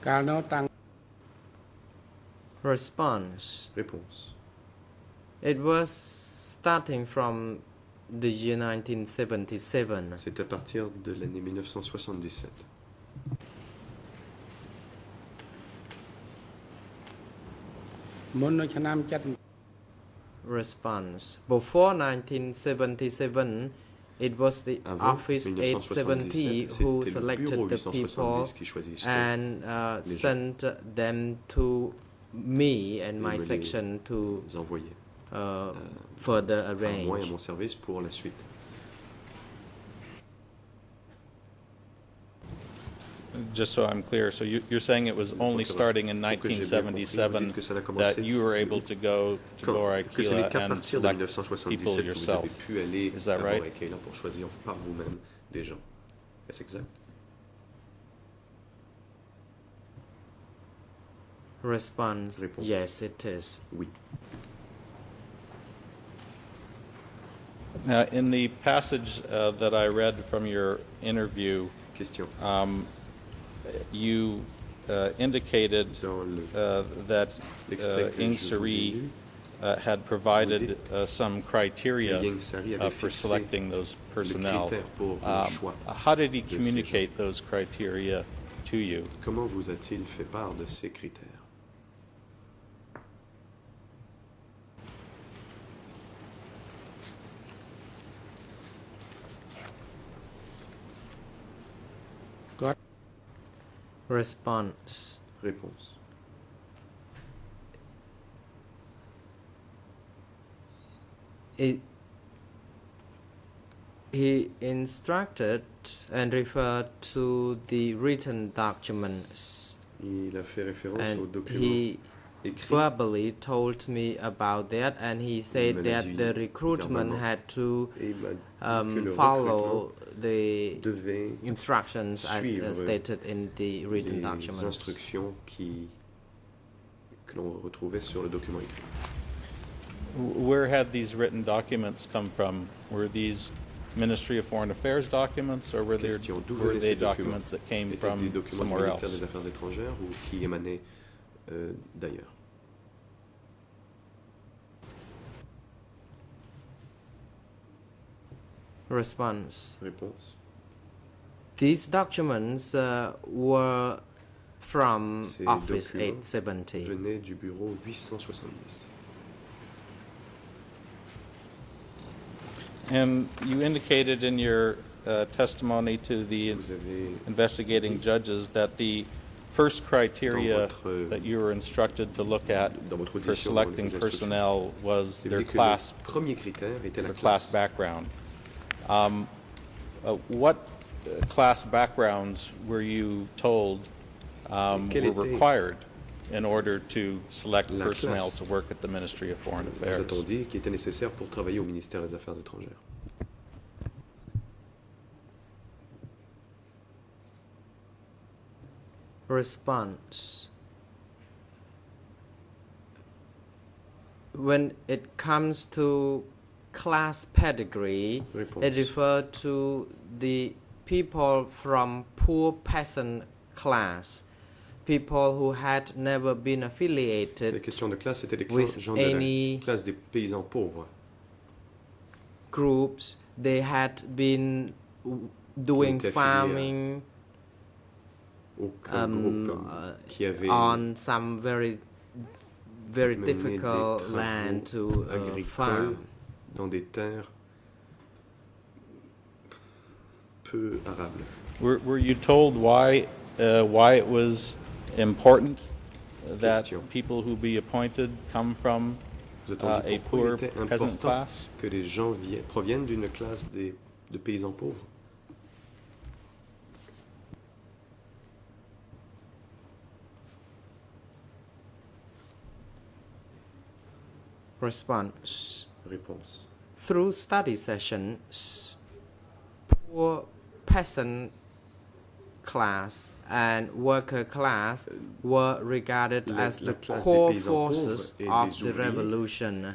Speaker 4: កាលនោះតាំង
Speaker 2: Response:
Speaker 1: Réponse.
Speaker 2: It was starting from the year 1977.
Speaker 1: C'est à partir de l'année 1977.
Speaker 4: មុននៅឆ្នាំ7
Speaker 2: Response: Before 1977, it was the
Speaker 1: Avant
Speaker 2: Office
Speaker 1: 1977,
Speaker 2: 870 who
Speaker 1: c'était le
Speaker 2: selected
Speaker 1: bureau
Speaker 2: the people
Speaker 1: 870 qui choisissait
Speaker 2: and
Speaker 1: les gens.
Speaker 2: sent them to me and
Speaker 1: Et
Speaker 2: my
Speaker 1: me les
Speaker 2: section to
Speaker 1: envoyer
Speaker 2: further
Speaker 1: enfin, moi et à
Speaker 2: arrange.
Speaker 1: mon service pour la suite.
Speaker 3: Just so I'm clear, so you're saying it was only starting in
Speaker 1: Pour que j'ai bien compris, vous dites que ça a
Speaker 3: 1977
Speaker 1: commencé
Speaker 3: that you were able to go to
Speaker 1: que ce
Speaker 3: Bor-Aquila
Speaker 1: n'est qu'à
Speaker 3: and
Speaker 1: partir de
Speaker 3: select
Speaker 1: 1977
Speaker 3: people
Speaker 1: que vous
Speaker 3: yourself.
Speaker 1: avez pu aller
Speaker 3: Is that
Speaker 1: à
Speaker 3: right?
Speaker 1: Bor-Aquila pour choisir par vous-même des gens. Est-ce exact?
Speaker 2: Response:
Speaker 1: Réponse.
Speaker 2: Yes, it is.
Speaker 1: Oui.
Speaker 3: Now, in the passage that I read from your interview,
Speaker 1: Question.
Speaker 3: you indicated
Speaker 1: Dans le
Speaker 3: that
Speaker 1: l'extrait que
Speaker 3: Ing
Speaker 1: je vous ai
Speaker 3: Sari
Speaker 1: lu,
Speaker 3: had provided some criteria
Speaker 1: Yang Sari avait
Speaker 3: for
Speaker 1: fixé
Speaker 3: selecting those
Speaker 1: le
Speaker 3: personnel.
Speaker 1: critère pour le choix
Speaker 3: How did he
Speaker 1: de ces
Speaker 3: communicate those criteria to you?
Speaker 1: Comment vous a-t-il fait part de ces critères?
Speaker 2: Response:
Speaker 1: Réponse.
Speaker 2: He instructed and referred to the written documents,
Speaker 1: Il a fait référence aux
Speaker 2: and
Speaker 1: documents
Speaker 2: he
Speaker 1: écrits.
Speaker 2: verbally told me about that, and he said
Speaker 1: me l'a
Speaker 2: that
Speaker 1: dit
Speaker 2: the recruitment
Speaker 1: verbalement.
Speaker 2: had to
Speaker 1: Et il m'a dit que le
Speaker 2: follow the
Speaker 1: recrutement devait
Speaker 2: instructions as
Speaker 1: suivre
Speaker 2: stated in the written
Speaker 1: les
Speaker 2: documents.
Speaker 1: instructions que l'on retrouvait sur le document écrit.
Speaker 3: Where had these written documents come from? Were these Ministry of Foreign Affairs documents, or were
Speaker 1: Question, d'où
Speaker 3: were
Speaker 1: venaient
Speaker 3: they
Speaker 1: ces documents?
Speaker 3: documents that came
Speaker 1: Étaient-ce des
Speaker 3: from
Speaker 1: documents du
Speaker 3: somewhere
Speaker 1: ministère
Speaker 3: else?
Speaker 1: des Affaires étrangères ou qui émanaient d'ailleurs?
Speaker 2: Response:
Speaker 1: Réponse.
Speaker 2: These documents were from
Speaker 1: Ces
Speaker 2: Office
Speaker 1: documents
Speaker 2: 870.
Speaker 1: Venaient du bureau 870.
Speaker 3: And you indicated in your testimony to the
Speaker 1: Vous avez
Speaker 3: investigating judges that the first criteria
Speaker 1: Dans votre-
Speaker 3: that you were instructed to look at
Speaker 1: Dans votre
Speaker 3: for
Speaker 1: audition, dans
Speaker 3: selecting
Speaker 1: les
Speaker 3: personnel was
Speaker 1: J'ai
Speaker 3: their
Speaker 1: dit que
Speaker 3: class,
Speaker 1: le premier critère était la
Speaker 3: their class
Speaker 1: classe.
Speaker 3: background. What class backgrounds were you told
Speaker 1: Quelle
Speaker 3: were
Speaker 1: était
Speaker 3: required in order to select
Speaker 1: la
Speaker 3: personnel
Speaker 1: classe?
Speaker 3: to work at the Ministry of Foreign
Speaker 1: Nous
Speaker 3: Affairs?
Speaker 1: a-t-on dit qui était nécessaire pour travailler au ministère des Affaires étrangères?
Speaker 2: Response. When it comes to class pedigree,
Speaker 1: Réponse.
Speaker 2: it refers to the people from poor peasant class, people who had never been
Speaker 1: Les
Speaker 2: affiliated
Speaker 1: questions de classe étaient des
Speaker 2: with
Speaker 1: gens de
Speaker 2: any
Speaker 1: la classe des paysans pauvres.
Speaker 2: groups. They had been doing
Speaker 1: étaient affiliés à-
Speaker 2: farming
Speaker 1: Aucun groupe qui avait
Speaker 2: on some very
Speaker 1: mené des
Speaker 2: difficult
Speaker 1: travaux
Speaker 2: land to
Speaker 1: agricoles
Speaker 2: farm.
Speaker 1: dans des terres peu arables.
Speaker 3: Were you told why it was important that
Speaker 1: Question.
Speaker 3: people who be appointed come from
Speaker 1: Vous a-t-on dit
Speaker 3: a
Speaker 1: pourquoi
Speaker 3: poor
Speaker 1: il était
Speaker 3: peasant
Speaker 1: important
Speaker 3: class?
Speaker 1: que les gens proviennent d'une classe de paysans pauvres?
Speaker 2: Response.
Speaker 1: Réponse.
Speaker 2: Through study sessions, poor peasant class and worker class were regarded as
Speaker 1: la
Speaker 2: the
Speaker 1: classe des
Speaker 2: core
Speaker 1: paysans
Speaker 2: forces
Speaker 1: pauvres et
Speaker 2: of
Speaker 1: des
Speaker 2: the
Speaker 1: ouvriers
Speaker 2: revolution.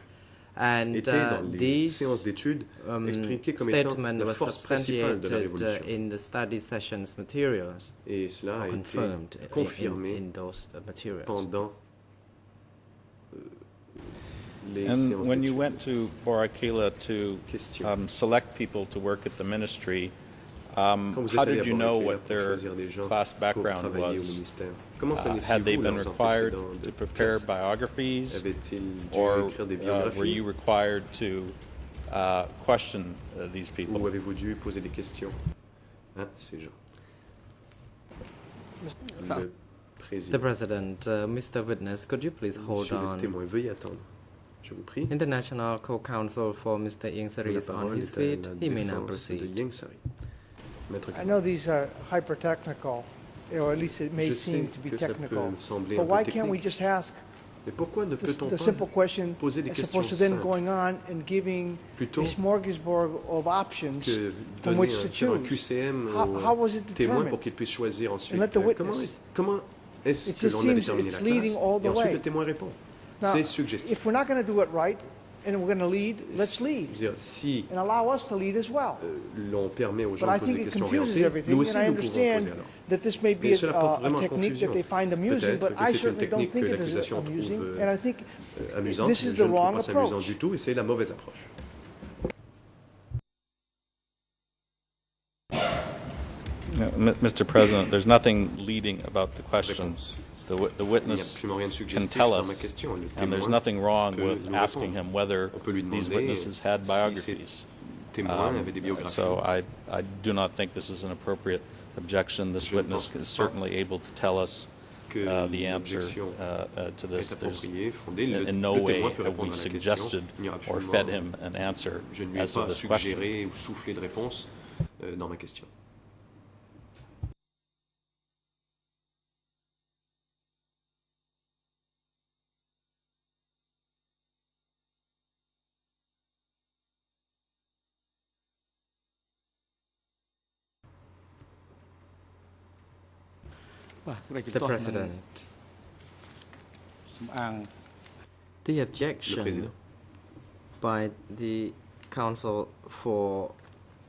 Speaker 2: And
Speaker 1: Était dans les séances
Speaker 2: these
Speaker 1: d'études expliqué comme étant
Speaker 2: statement
Speaker 1: la
Speaker 2: was
Speaker 1: force principale de la
Speaker 2: substantiated
Speaker 1: révolution.
Speaker 2: in the study sessions materials,
Speaker 1: Et cela a été
Speaker 2: confirmed
Speaker 1: confirmé
Speaker 2: in those materials.
Speaker 1: pendant les
Speaker 3: And
Speaker 1: séances
Speaker 3: when you
Speaker 1: d'études.
Speaker 3: went to Boracay to
Speaker 1: Question.
Speaker 3: select people to work at the ministry,
Speaker 1: Quand vous êtes
Speaker 3: how
Speaker 1: allé
Speaker 3: did
Speaker 1: à
Speaker 3: you know
Speaker 1: Boracay
Speaker 3: what
Speaker 1: pour
Speaker 3: their
Speaker 1: choisir des gens
Speaker 3: class
Speaker 1: pour
Speaker 3: background
Speaker 1: travailler au
Speaker 3: was?
Speaker 1: ministère? Comment
Speaker 3: Had
Speaker 1: connaissiez-vous
Speaker 3: they been
Speaker 1: leurs
Speaker 3: required
Speaker 1: antécédents
Speaker 3: to
Speaker 1: de
Speaker 3: prepare
Speaker 1: classe?
Speaker 3: biographies,
Speaker 1: Avaient-ils dû
Speaker 3: or
Speaker 1: écrire des
Speaker 3: were
Speaker 1: biographies?
Speaker 3: you required to question these people?
Speaker 1: Ou avez-vous dû poser des questions à ces gens? Le
Speaker 2: The
Speaker 1: président.
Speaker 2: President, Mr. Witness, could you please hold
Speaker 1: Monsieur le
Speaker 2: on?
Speaker 1: témoin, veuillez attendre. Je vous prie.
Speaker 2: International Co-Counsel for Mr. Ieng Sary
Speaker 1: La
Speaker 2: is on
Speaker 1: parole
Speaker 2: his
Speaker 1: est à
Speaker 2: feet.
Speaker 1: la
Speaker 2: He may now
Speaker 1: défense de
Speaker 2: proceed.
Speaker 1: Ieng Sary. Maître
Speaker 8: I know
Speaker 1: Clémence.
Speaker 8: these are hyper-technical, or at least it may
Speaker 1: Je
Speaker 8: seem
Speaker 1: sais
Speaker 8: to be
Speaker 1: que ça peut
Speaker 8: technical.
Speaker 1: me sembler
Speaker 8: But
Speaker 1: un
Speaker 8: why
Speaker 1: peu
Speaker 8: can't we
Speaker 1: technique.
Speaker 8: just ask
Speaker 1: Mais pourquoi ne peut-on
Speaker 8: the simple
Speaker 1: pas
Speaker 8: question
Speaker 1: poser des
Speaker 8: as
Speaker 1: questions
Speaker 8: opposed to then
Speaker 1: simples
Speaker 8: going on and giving
Speaker 1: plutôt
Speaker 8: a smorgasbord of options
Speaker 1: que
Speaker 8: from
Speaker 1: donner
Speaker 8: which to
Speaker 1: faire un
Speaker 8: choose?
Speaker 1: QCM
Speaker 8: How was it
Speaker 1: aux témoins
Speaker 8: determined?
Speaker 1: pour qu'ils puissent choisir ensuite
Speaker 8: let the
Speaker 1: comment,
Speaker 8: witness-
Speaker 1: comment est-ce
Speaker 8: It
Speaker 1: que
Speaker 8: just
Speaker 1: l'on a
Speaker 8: seems
Speaker 1: déterminé
Speaker 8: it's
Speaker 1: la
Speaker 8: leading
Speaker 1: classe
Speaker 8: all the
Speaker 1: et ensuite
Speaker 8: way.
Speaker 1: le témoin répond.
Speaker 8: Now,
Speaker 1: C'est suggestif.
Speaker 8: if we're not going to do it right and we're going to lead, let's
Speaker 1: Je
Speaker 8: lead
Speaker 1: veux dire, si
Speaker 8: and allow us to lead as well.
Speaker 1: l'on permet aux gens
Speaker 8: But I
Speaker 1: de poser
Speaker 8: think
Speaker 1: des
Speaker 8: it
Speaker 1: questions
Speaker 8: confuses
Speaker 1: orientées,
Speaker 8: everything,
Speaker 1: nous aussi
Speaker 8: and I
Speaker 1: nous pouvons
Speaker 8: understand
Speaker 1: poser alors.
Speaker 8: that this may be
Speaker 1: Mais cela porte
Speaker 8: a
Speaker 1: vraiment à
Speaker 8: technique that
Speaker 1: confusion.
Speaker 8: they find amusing,
Speaker 1: Peut-être
Speaker 8: but
Speaker 1: que
Speaker 8: I
Speaker 1: c'est une
Speaker 8: certainly don't
Speaker 1: technique
Speaker 8: think
Speaker 1: que
Speaker 8: it is
Speaker 1: l'accusation
Speaker 8: amusing,
Speaker 1: trouve
Speaker 8: and I think
Speaker 1: amusante,
Speaker 8: this is
Speaker 1: je
Speaker 8: the
Speaker 1: ne trouve
Speaker 8: wrong
Speaker 1: pas ça amusant
Speaker 8: approach.
Speaker 1: du tout et c'est la mauvaise approche.
Speaker 3: Mr. President, there's nothing leading about the question.
Speaker 1: Réponse.
Speaker 3: The
Speaker 1: Il n'y a
Speaker 3: witness
Speaker 1: absolument rien de
Speaker 3: can
Speaker 1: suggestif
Speaker 3: tell
Speaker 1: dans ma
Speaker 3: us,
Speaker 1: question. Le
Speaker 3: and there's
Speaker 1: témoin
Speaker 3: nothing wrong
Speaker 1: peut
Speaker 3: with
Speaker 1: nous
Speaker 3: asking
Speaker 1: répondre.
Speaker 3: him whether
Speaker 1: On peut lui
Speaker 3: these
Speaker 1: demander
Speaker 3: witnesses had
Speaker 1: si
Speaker 3: biographies.
Speaker 1: ces témoins avaient des biographies.
Speaker 3: So I do not think this is an appropriate objection. This
Speaker 1: Je ne
Speaker 3: witness
Speaker 1: pense
Speaker 3: is
Speaker 1: pas
Speaker 3: certainly able to tell us
Speaker 1: que
Speaker 3: the answer
Speaker 1: l'objection
Speaker 3: to this.
Speaker 1: est
Speaker 3: There's,
Speaker 1: appropriée, fondée. Le,
Speaker 3: in no
Speaker 1: le
Speaker 3: way
Speaker 1: témoin peut
Speaker 3: have we
Speaker 1: répondre à la question.
Speaker 3: suggested
Speaker 1: Il n'y a
Speaker 3: or
Speaker 1: absolument-
Speaker 3: fed him an answer
Speaker 1: Je ne lui ai
Speaker 3: as to
Speaker 1: pas
Speaker 3: this question.
Speaker 1: suggéré ou soufflé de réponse dans ma question.
Speaker 2: The President,
Speaker 4: សំអាង
Speaker 2: the
Speaker 1: Le
Speaker 2: objection
Speaker 1: président.
Speaker 2: by the counsel for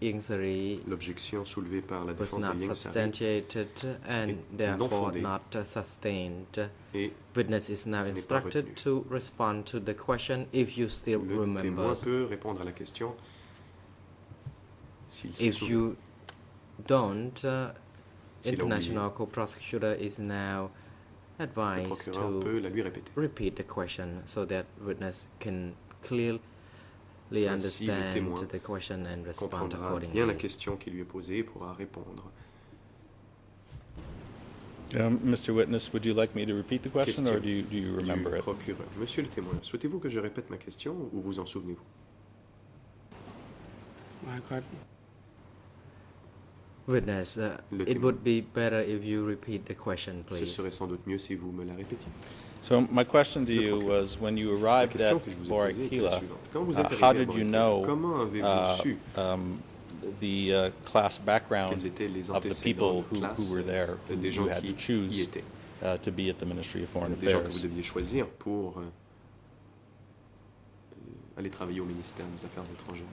Speaker 2: Ieng Sary
Speaker 1: L'objection soulevée par la
Speaker 2: was
Speaker 1: défense de
Speaker 2: not
Speaker 1: Ieng Sary
Speaker 2: substantiated and
Speaker 1: est non
Speaker 2: therefore
Speaker 1: fondée.
Speaker 2: not sustained.
Speaker 1: et
Speaker 2: Witness is now
Speaker 1: pas
Speaker 2: instructed
Speaker 1: retenu.
Speaker 2: to respond to the question if you still
Speaker 1: le
Speaker 2: remember.
Speaker 1: témoin peut répondre à la question s'il s'en
Speaker 2: If
Speaker 1: souvient.
Speaker 2: you don't,
Speaker 1: S'il a
Speaker 2: International Co-Prosecutor is now
Speaker 1: Le
Speaker 2: advised
Speaker 1: procureur
Speaker 2: to
Speaker 1: peut la lui répéter.
Speaker 2: repeat the question so that witness can clearly Ainsi, understand the question and respond
Speaker 1: comprendra bien la
Speaker 2: accordingly.
Speaker 1: question qui lui est posée et pourra répondre.
Speaker 3: Mr. Witness, would you like me to repeat the question, or do you remember
Speaker 1: Du
Speaker 3: it?
Speaker 1: procureur. Monsieur le témoin, souhaitez-vous que je répète ma question ou vous en souvenez-vous?
Speaker 4: បាទគាត់
Speaker 2: Witness,
Speaker 1: Le
Speaker 2: it
Speaker 1: témoin.
Speaker 2: would be better if you repeat the question,
Speaker 1: Ce
Speaker 2: please.
Speaker 1: serait sans doute mieux si vous me la répétiez.
Speaker 3: So my question to
Speaker 1: Le
Speaker 3: you
Speaker 1: procureur.
Speaker 3: was, when you
Speaker 1: La
Speaker 3: arrived
Speaker 1: question
Speaker 3: at
Speaker 1: que je vous ai posée était la
Speaker 3: Boracay,
Speaker 1: suivante. Quand vous êtes
Speaker 3: how
Speaker 1: arrivé à
Speaker 3: did you
Speaker 1: Boracay,
Speaker 3: know
Speaker 1: comment avez-vous su
Speaker 3: the class background
Speaker 1: quels étaient les
Speaker 3: of the
Speaker 1: antécédents
Speaker 3: people
Speaker 1: de classe
Speaker 3: who were there, who
Speaker 1: des
Speaker 3: you
Speaker 1: gens
Speaker 3: had
Speaker 1: qui
Speaker 3: to
Speaker 1: y
Speaker 3: choose
Speaker 1: étaient,
Speaker 3: to be at the Ministry of Foreign
Speaker 1: des gens que vous
Speaker 3: Affairs?
Speaker 1: deviez choisir pour aller travailler au ministère des Affaires étrangères?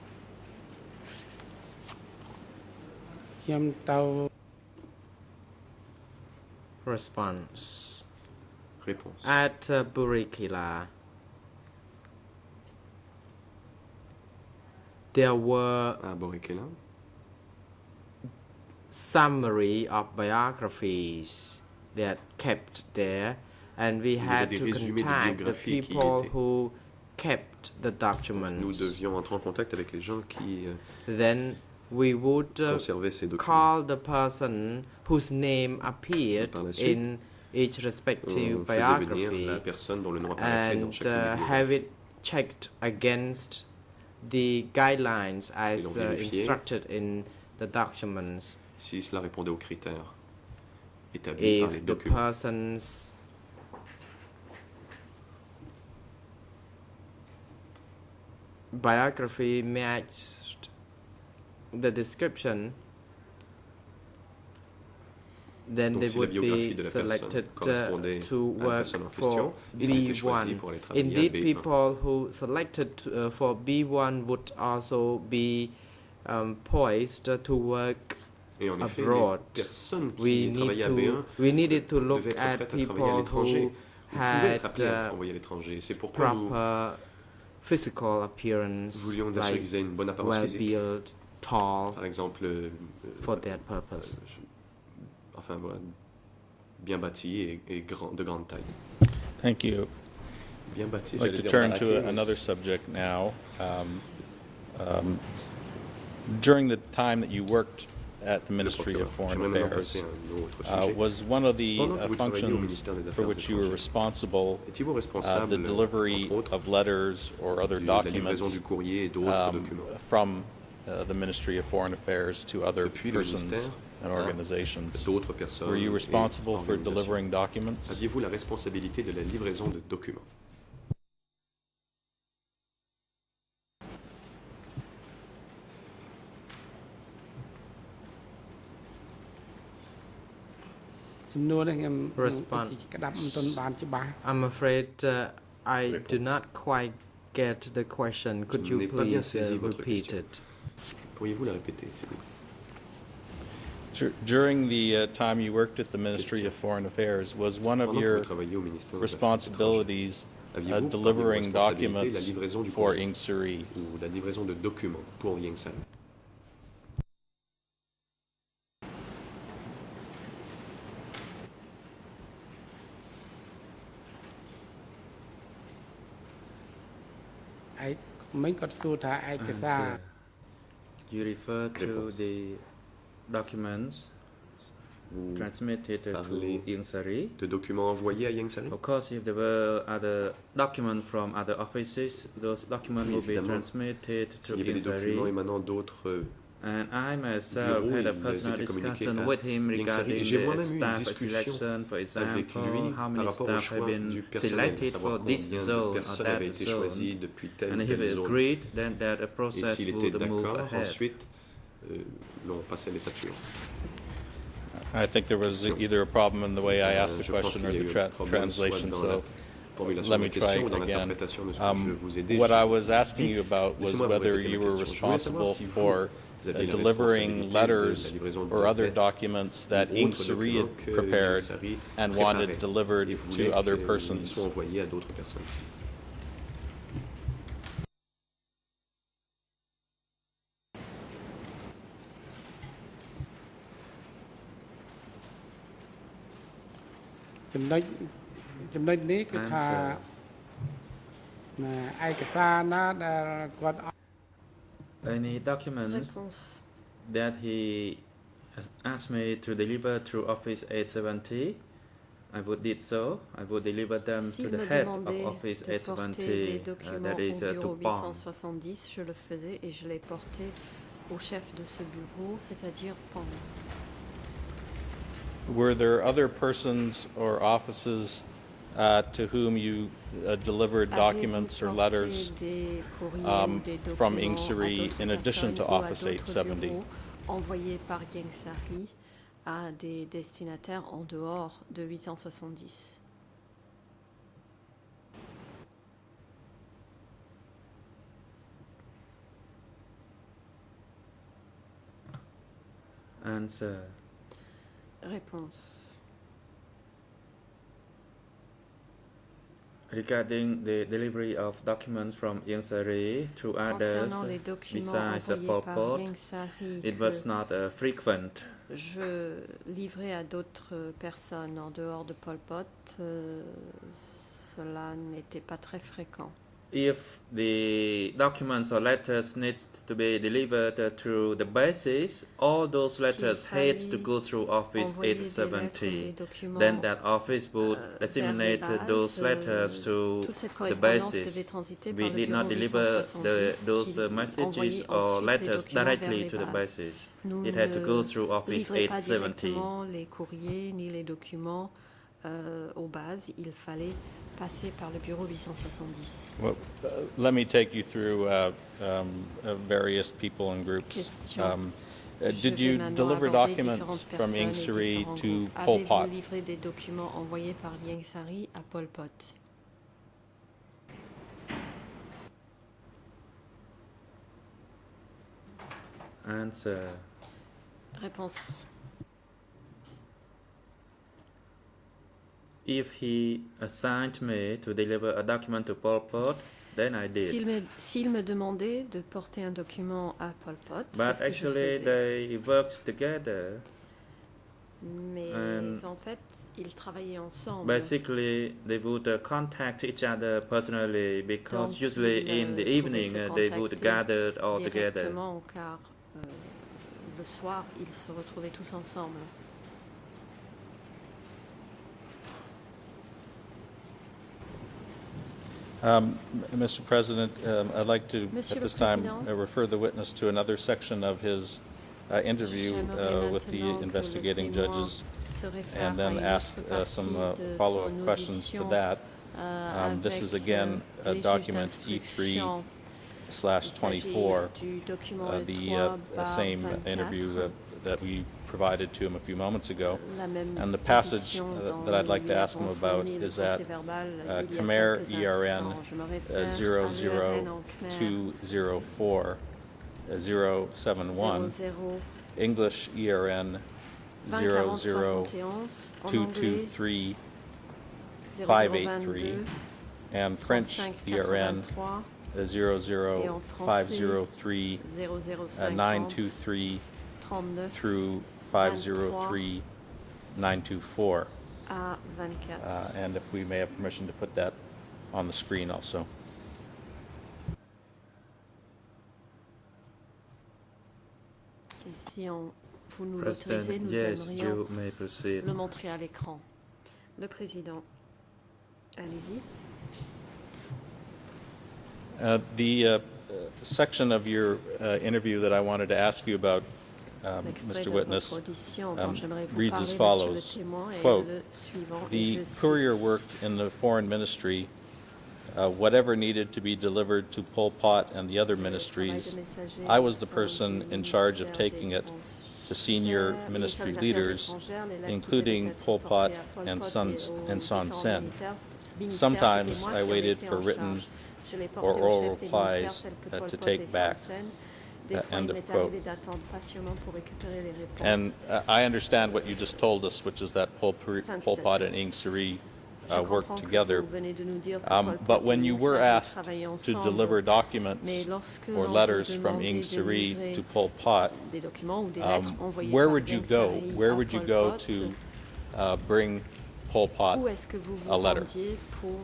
Speaker 4: ខ្ញុំទៅ
Speaker 2: Response.
Speaker 1: Réponse.
Speaker 2: At Burikila, there were
Speaker 1: À Boracay,
Speaker 2: summary of biographies that kept there, and we
Speaker 1: Il y avait
Speaker 2: had
Speaker 1: des
Speaker 2: to
Speaker 1: résumés de
Speaker 2: contact the
Speaker 1: biographies qui y
Speaker 2: people
Speaker 1: étaient.
Speaker 2: who kept the
Speaker 1: nous
Speaker 2: documents.
Speaker 1: devions entrer en contact avec les gens qui
Speaker 2: Then we would
Speaker 1: conservaient ces documents.
Speaker 2: call the person whose name appeared
Speaker 1: Par la suite,
Speaker 2: in each respective
Speaker 1: On faisait venir
Speaker 2: biography
Speaker 1: la personne dont le nom apparaissait dans
Speaker 2: and
Speaker 1: chacune des
Speaker 2: have
Speaker 1: biographies.
Speaker 2: it checked against the guidelines as
Speaker 1: l'ont vérifié.
Speaker 2: instructed in the documents.
Speaker 1: Si cela répondait aux critères établis par les
Speaker 2: If the
Speaker 1: documents.
Speaker 2: person's biography matched the description, then
Speaker 1: Donc,
Speaker 2: they
Speaker 1: si la
Speaker 2: would
Speaker 1: biographie
Speaker 2: be
Speaker 1: de la personne
Speaker 2: selected
Speaker 1: correspondait
Speaker 2: to
Speaker 1: à la
Speaker 2: work
Speaker 1: personne en
Speaker 2: for
Speaker 1: question, ils étaient choisis
Speaker 2: B1.
Speaker 1: pour aller travailler à
Speaker 2: Indeed,
Speaker 1: B1.
Speaker 2: people who selected for B1 would also be poised to work
Speaker 1: Et en effet,
Speaker 2: abroad.
Speaker 1: les personnes qui
Speaker 2: We
Speaker 1: travaillaient à B1
Speaker 2: we needed to look
Speaker 1: devaient être
Speaker 2: at
Speaker 1: prêtes à travailler à
Speaker 2: people
Speaker 1: l'étranger.
Speaker 2: who
Speaker 1: Ils pouvaient être
Speaker 2: had
Speaker 1: appelés à travailler à l'étranger. C'est pourquoi nous
Speaker 2: proper physical appearance,
Speaker 1: voulions d'assurer
Speaker 2: like
Speaker 1: qu'ils aient une bonne apparence
Speaker 2: well
Speaker 1: physique.
Speaker 2: built, tall,
Speaker 1: Par exemple,
Speaker 2: for that purpose.
Speaker 1: enfin voilà, bien bâti et de grande taille.
Speaker 3: Thank you.
Speaker 1: Bien bâti,
Speaker 3: I'd like
Speaker 1: j'allais
Speaker 3: to
Speaker 1: dire
Speaker 3: turn
Speaker 1: baraqué,
Speaker 3: to
Speaker 1: mais-
Speaker 3: another subject now. During the time that you worked at the
Speaker 1: Le
Speaker 3: Ministry
Speaker 1: procureur.
Speaker 3: of Foreign
Speaker 1: J'aimerais maintenant
Speaker 3: Affairs,
Speaker 1: passer à un autre sujet.
Speaker 3: was one of the
Speaker 1: Pendant que vous travailliez au
Speaker 3: functions
Speaker 1: ministère des
Speaker 3: for
Speaker 1: Affaires
Speaker 3: which you were
Speaker 1: étrangères,
Speaker 3: responsible
Speaker 1: étiez-vous responsable,
Speaker 3: the delivery
Speaker 1: entre autres,
Speaker 3: of letters or other
Speaker 1: de la livraison
Speaker 3: documents
Speaker 1: du courrier et d'autres documents
Speaker 3: from the Ministry of Foreign Affairs to other
Speaker 1: Depuis le
Speaker 3: persons
Speaker 1: ministère
Speaker 3: and
Speaker 1: à
Speaker 3: organizations?
Speaker 1: d'autres personnes
Speaker 3: Were you
Speaker 1: et
Speaker 3: responsible for
Speaker 1: organisations?
Speaker 3: delivering documents?
Speaker 1: Aviez-vous la responsabilité de la livraison de documents?
Speaker 2: Respond.
Speaker 4: ក្តាប់មិនទាន់បានច្បាស់
Speaker 2: I'm afraid I do not quite get the question. Could
Speaker 1: Je
Speaker 2: you
Speaker 1: n'ai pas bien
Speaker 2: please
Speaker 1: saisi votre
Speaker 2: repeat
Speaker 1: question.
Speaker 2: it?
Speaker 1: Pourriez-vous la répéter, s'il vous plaît?
Speaker 3: During the time you worked at the Ministry of Foreign Affairs, was one of
Speaker 1: Pendant que
Speaker 3: your
Speaker 1: vous travailliez au ministère des Affaires
Speaker 3: responsibilities
Speaker 1: Aviez-vous
Speaker 3: delivering
Speaker 1: parmi vos responsabilités
Speaker 3: documents
Speaker 1: la livraison du
Speaker 3: for
Speaker 1: courrier
Speaker 3: Ing Suri?
Speaker 1: ou la livraison de documents pour Yang San?
Speaker 4: ឯកមិញគាត់សួរថាឯកសារ
Speaker 9: Answer. You refer to
Speaker 1: Réponse.
Speaker 9: the documents
Speaker 1: Vous
Speaker 9: transmitted to
Speaker 1: parlez
Speaker 9: Ieng Sari.
Speaker 1: de documents envoyés à Yang San?
Speaker 9: Of course, if there were other documents from other offices, those documents
Speaker 1: Oui,
Speaker 9: will be
Speaker 1: évidemment.
Speaker 9: transmitted to
Speaker 1: S'il y avait
Speaker 9: Ieng
Speaker 1: des documents
Speaker 9: Sari.
Speaker 1: émanant d'autres
Speaker 9: And I myself
Speaker 1: bureaux,
Speaker 9: had a
Speaker 1: ils
Speaker 9: personal
Speaker 1: étaient communiqués
Speaker 9: discussion
Speaker 1: à
Speaker 9: with him
Speaker 1: Ieng Sari.
Speaker 9: regarding
Speaker 1: Et j'ai
Speaker 9: the
Speaker 1: moi-même eu une
Speaker 9: staff
Speaker 1: discussion
Speaker 9: selection, for
Speaker 1: avec
Speaker 9: example,
Speaker 1: lui
Speaker 9: how
Speaker 1: par
Speaker 9: many
Speaker 1: rapport au
Speaker 9: staff have
Speaker 1: choix
Speaker 9: been
Speaker 1: du personnel,
Speaker 9: selected
Speaker 1: savoir
Speaker 9: for this
Speaker 1: combien de
Speaker 9: zone or
Speaker 1: personnes
Speaker 9: that
Speaker 1: avaient été
Speaker 9: zone.
Speaker 1: choisies depuis telle
Speaker 9: And
Speaker 1: ou
Speaker 9: if
Speaker 1: telle
Speaker 9: he
Speaker 1: zone.
Speaker 9: agreed, then that a
Speaker 1: Et
Speaker 9: process
Speaker 1: s'il était
Speaker 9: would move
Speaker 1: d'accord,
Speaker 9: ahead.
Speaker 1: ensuite, l'on passait à l'étape suivante.
Speaker 3: I think there was either a problem in the way I asked the
Speaker 1: Je pense
Speaker 3: question
Speaker 1: qu'il
Speaker 3: or
Speaker 1: y a
Speaker 3: the
Speaker 1: eu un problème soit
Speaker 3: translation,
Speaker 1: dans
Speaker 3: so
Speaker 1: la formulation
Speaker 3: let
Speaker 1: de
Speaker 3: me
Speaker 1: la question
Speaker 3: try
Speaker 1: ou dans
Speaker 3: again.
Speaker 1: l'interprétation de ce que je vous ai dit.
Speaker 3: What I was asking you about was
Speaker 1: Laissez-moi vous
Speaker 3: whether
Speaker 1: répéter
Speaker 3: you
Speaker 1: ma
Speaker 3: were
Speaker 1: question. Je voulais savoir
Speaker 3: responsible
Speaker 1: si vous,
Speaker 3: for
Speaker 1: vous aviez la
Speaker 3: delivering
Speaker 1: responsabilité de la
Speaker 3: letters
Speaker 1: livraison de
Speaker 3: or other
Speaker 1: lettres
Speaker 3: documents that
Speaker 1: ou
Speaker 3: Ing
Speaker 1: autres
Speaker 3: Suri
Speaker 1: documents
Speaker 3: had
Speaker 1: que
Speaker 3: prepared
Speaker 1: Yang Sari
Speaker 3: and
Speaker 1: préparait
Speaker 3: wanted delivered
Speaker 1: et
Speaker 3: to
Speaker 1: voulait
Speaker 3: other
Speaker 1: qu'ils
Speaker 3: persons.
Speaker 1: soient envoyés à d'autres personnes.
Speaker 4: ចំណុចនេះគឺថា
Speaker 9: Answer.
Speaker 4: ណាឯកសារណាដែលគាត់
Speaker 9: Any documents
Speaker 7: Réponse.
Speaker 9: that he asked me to deliver through Office 870, I would did so. I would deliver them
Speaker 7: S'il
Speaker 9: to the
Speaker 7: me
Speaker 9: head of
Speaker 7: demandait
Speaker 9: Office
Speaker 7: de porter des
Speaker 9: 870,
Speaker 7: documents
Speaker 9: that
Speaker 7: au
Speaker 9: is to
Speaker 7: bureau
Speaker 9: Pong.
Speaker 7: 870, je le faisais et je les portais au chef de ce bureau, c'est-à-dire Pang.
Speaker 3: Were there other persons or offices to whom you delivered documents or
Speaker 7: Avez-vous
Speaker 3: letters
Speaker 7: porté des courriers ou des
Speaker 3: from
Speaker 7: documents
Speaker 3: Ieng
Speaker 7: à
Speaker 3: Sary
Speaker 7: d'autres
Speaker 3: in addition to
Speaker 7: personnes ou à
Speaker 3: Office
Speaker 7: d'autres
Speaker 3: 870?
Speaker 7: bureaux envoyés par Ieng Sary à des destinataires en dehors de 870?
Speaker 9: Answer.
Speaker 7: Réponse.
Speaker 9: Regarding the delivery of documents from Ieng Sary to others
Speaker 7: Concernant les documents
Speaker 9: besides
Speaker 7: envoyés
Speaker 9: Pol
Speaker 7: par
Speaker 9: Pot,
Speaker 7: Ieng Sary
Speaker 9: it
Speaker 7: que
Speaker 9: was not frequent.
Speaker 7: je livrais à d'autres personnes en dehors de Pol Pot, cela n'était pas très fréquent.
Speaker 9: If the documents or letters need to be delivered through the bases, all those letters
Speaker 7: S'il
Speaker 9: had to
Speaker 7: fallait
Speaker 9: go through Office
Speaker 7: envoyer des lettres ou des
Speaker 9: 870.
Speaker 7: documents
Speaker 9: Then that office would
Speaker 7: vers les
Speaker 9: disseminate
Speaker 7: bases,
Speaker 9: those letters to
Speaker 7: toute cette
Speaker 9: the
Speaker 7: correspondance devait
Speaker 9: bases.
Speaker 7: transiter
Speaker 9: We
Speaker 7: par le
Speaker 9: did not
Speaker 7: bureau
Speaker 9: deliver
Speaker 7: 870
Speaker 9: those
Speaker 7: qui
Speaker 9: messages
Speaker 7: envoyait
Speaker 9: or
Speaker 7: ensuite les
Speaker 9: letters
Speaker 7: documents vers
Speaker 9: directly
Speaker 7: les
Speaker 9: to the
Speaker 7: bases.
Speaker 9: bases.
Speaker 7: Nous
Speaker 9: It had to go
Speaker 7: ne
Speaker 9: through Office
Speaker 7: livrait pas
Speaker 9: 870.
Speaker 7: directement les courriers ni les documents aux bases, il fallait passer par le bureau 870.
Speaker 3: Well, let me take you through various people and groups.
Speaker 7: Question.
Speaker 3: Did
Speaker 7: Je
Speaker 3: you
Speaker 7: vais maintenant
Speaker 3: deliver
Speaker 7: aborder
Speaker 3: documents
Speaker 7: différentes
Speaker 3: from Ieng
Speaker 7: personnes et
Speaker 3: Sary
Speaker 7: différents
Speaker 3: to
Speaker 7: groupes.
Speaker 3: Pol Pot?
Speaker 7: Avez-vous livré des documents envoyés par Ieng Sary à Pol Pot?
Speaker 9: Answer.
Speaker 7: Réponse.
Speaker 9: If he assigned me to deliver a document to Pol Pot, then I did.
Speaker 7: S'il me demandait de porter un document à Pol Pot, c'est
Speaker 9: But
Speaker 7: ce que je
Speaker 9: actually,
Speaker 7: faisais.
Speaker 9: they worked together.
Speaker 7: Mais
Speaker 9: and
Speaker 7: en fait, ils travaillaient ensemble.
Speaker 9: Basically, they would contact each other personally because
Speaker 7: Donc,
Speaker 9: usually
Speaker 7: ils,
Speaker 9: in the
Speaker 7: pouvaient
Speaker 9: evening
Speaker 7: se
Speaker 9: they would
Speaker 7: contacter
Speaker 9: gather all together.
Speaker 7: directement, car le soir, ils se retrouvaient tous ensemble.
Speaker 3: Mr. President, I'd like to,
Speaker 7: Monsieur
Speaker 3: at
Speaker 7: le
Speaker 3: this time,
Speaker 7: Président,
Speaker 3: refer the witness to another section of his interview
Speaker 7: J'aimerais
Speaker 3: with the
Speaker 7: maintenant que le
Speaker 3: investigating
Speaker 7: témoin
Speaker 3: judges,
Speaker 7: se réfère
Speaker 3: and then
Speaker 7: à une
Speaker 3: ask
Speaker 7: autre partie
Speaker 3: some
Speaker 7: de
Speaker 3: follow-up
Speaker 7: son
Speaker 3: questions to
Speaker 7: audition,
Speaker 3: that. This
Speaker 7: avec,
Speaker 3: is again
Speaker 7: les juges
Speaker 3: document
Speaker 7: d'instruction. Il s'agit
Speaker 3: E3/24,
Speaker 7: du document
Speaker 3: the
Speaker 7: E3
Speaker 3: same
Speaker 7: 24,
Speaker 3: interview that we provided to him a few moments ago.
Speaker 7: la même
Speaker 3: And the passage
Speaker 7: édition dont
Speaker 3: that I'd like
Speaker 7: nous
Speaker 3: to ask him
Speaker 7: lui
Speaker 3: about
Speaker 7: avons fourni le
Speaker 3: is at
Speaker 7: procès-verbal il y a
Speaker 3: Khmer
Speaker 7: quelques
Speaker 3: ERN
Speaker 7: instants. Je me réfère à l'URN en Khmer
Speaker 3: 00204 071,
Speaker 7: 00
Speaker 3: English ERN
Speaker 7: 204071, en anglais
Speaker 3: 223
Speaker 7: 0022
Speaker 3: 583, and French
Speaker 7: 35
Speaker 3: ERN
Speaker 7: 83
Speaker 3: 00503
Speaker 7: et en français 0050
Speaker 3: 923
Speaker 7: 39
Speaker 3: through 503 924.
Speaker 7: à 24.
Speaker 3: And if we may have permission to put that on the screen also.
Speaker 7: Et si vous nous
Speaker 9: President,
Speaker 7: l'autorisez, nous
Speaker 9: yes,
Speaker 7: aimerions
Speaker 9: you may proceed.
Speaker 7: le montrer à l'écran. Le président, allez-y.
Speaker 3: The section of your interview that I wanted to ask you about,
Speaker 7: L'extrait
Speaker 3: Mr.
Speaker 7: de
Speaker 3: Witness,
Speaker 7: votre audition dont j'aimerais vous
Speaker 3: reads
Speaker 7: parler,
Speaker 3: as
Speaker 7: monsieur
Speaker 3: follows,
Speaker 7: le témoin, est
Speaker 3: quote,
Speaker 7: le suivant, et
Speaker 3: the
Speaker 7: je cite,
Speaker 3: courier worked in the foreign ministry. Whatever needed to be delivered to Pol Pot and the other
Speaker 7: le travail de
Speaker 3: ministries,
Speaker 7: messager
Speaker 3: I was
Speaker 7: au
Speaker 3: the
Speaker 7: sein
Speaker 3: person
Speaker 7: du
Speaker 3: in charge of
Speaker 7: ministère
Speaker 3: taking
Speaker 7: des
Speaker 3: it to senior
Speaker 7: Étrangères,
Speaker 3: ministry
Speaker 7: ministère des
Speaker 3: leaders,
Speaker 7: Affaires étrangères, les lettres qui
Speaker 3: including
Speaker 7: devaient être
Speaker 3: Pol
Speaker 7: portées
Speaker 3: Pot
Speaker 7: à Pol
Speaker 3: and
Speaker 7: Pot
Speaker 3: Son
Speaker 7: et aux
Speaker 3: and Son
Speaker 7: différents
Speaker 3: Sen.
Speaker 7: ministères qui
Speaker 3: Sometimes
Speaker 7: étaient moi
Speaker 3: I
Speaker 7: qui en
Speaker 3: waited
Speaker 7: étais
Speaker 3: for
Speaker 7: en
Speaker 3: written
Speaker 7: charge. Je les portais
Speaker 3: or
Speaker 7: au
Speaker 3: oral
Speaker 7: chef des
Speaker 3: replies
Speaker 7: ministères tels que Pol
Speaker 3: to
Speaker 7: Pot
Speaker 3: take
Speaker 7: et Son
Speaker 3: back.
Speaker 7: Sen. Des fois,
Speaker 3: End
Speaker 7: il
Speaker 3: of
Speaker 7: m'est
Speaker 3: quote.
Speaker 7: arrivé d'attendre patiemment pour récupérer les réponses.
Speaker 3: And I understand what you just told us, which is that Pol Pot and Ieng Sary
Speaker 7: Je
Speaker 3: worked
Speaker 7: comprends que
Speaker 3: together.
Speaker 7: vous venez de nous dire que Pol Pot
Speaker 3: But
Speaker 7: et
Speaker 3: when you
Speaker 7: Ieng
Speaker 3: were
Speaker 7: Sary
Speaker 3: asked
Speaker 7: travaillaient
Speaker 3: to
Speaker 7: ensemble,
Speaker 3: deliver documents
Speaker 7: mais lorsque
Speaker 3: or
Speaker 7: l'on vous
Speaker 3: letters from
Speaker 7: demandait
Speaker 3: Ieng
Speaker 7: de
Speaker 3: Sary
Speaker 7: livrer
Speaker 3: to Pol Pot,
Speaker 7: des documents ou des lettres envoyées
Speaker 3: where
Speaker 7: par
Speaker 3: would you
Speaker 7: Ieng
Speaker 3: go?
Speaker 7: Sary
Speaker 3: Where
Speaker 7: à
Speaker 3: would you
Speaker 7: Pol
Speaker 3: go
Speaker 7: Pot,
Speaker 3: to bring Pol Pot
Speaker 7: où est-ce que vous vous
Speaker 3: a letter?
Speaker 7: rendiez pour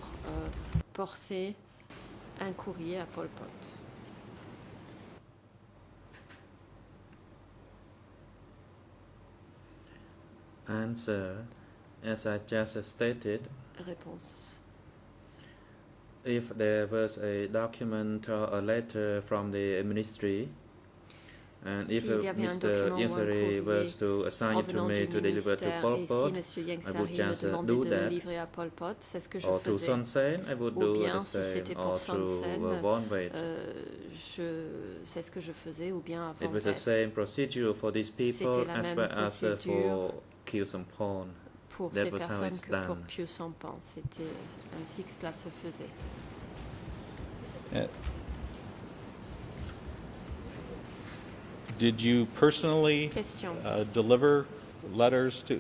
Speaker 7: porter un courrier à Pol Pot?
Speaker 9: Answer. As I just stated,
Speaker 7: Réponse.
Speaker 9: if there was a document or a letter from the ministry, and if
Speaker 7: S'il y avait un
Speaker 9: Mr.
Speaker 7: document ou un
Speaker 9: Yansari
Speaker 7: courrier
Speaker 9: was to assign it to
Speaker 7: provenant
Speaker 9: me
Speaker 7: du
Speaker 9: to deliver to
Speaker 7: ministère
Speaker 9: Pol
Speaker 7: et
Speaker 9: Pot,
Speaker 7: si M.
Speaker 9: I would
Speaker 7: Yangsari me
Speaker 9: just
Speaker 7: demandait
Speaker 9: do
Speaker 7: de
Speaker 9: that.
Speaker 7: le livrer à Pol Pot, c'est ce que je
Speaker 9: Or to
Speaker 7: faisais.
Speaker 9: Son Sen, I would
Speaker 7: Ou
Speaker 9: do
Speaker 7: bien
Speaker 9: the
Speaker 7: si
Speaker 9: same.
Speaker 7: c'était pour
Speaker 9: Or
Speaker 7: Son
Speaker 9: to
Speaker 7: Sen,
Speaker 9: Von Wait.
Speaker 7: c'est ce que je faisais, ou bien
Speaker 9: It
Speaker 7: avant
Speaker 9: was the same procedure for these people
Speaker 7: C'était la
Speaker 9: as
Speaker 7: même
Speaker 9: well as
Speaker 7: procédure
Speaker 9: for Khieu Samphan.
Speaker 7: pour
Speaker 9: That
Speaker 7: ces
Speaker 9: was how
Speaker 7: personnes
Speaker 9: it's
Speaker 7: que pour
Speaker 9: done.
Speaker 7: Khieu Samphan. C'était ainsi que cela se faisait.
Speaker 3: Did you personally
Speaker 7: Question.
Speaker 3: deliver letters to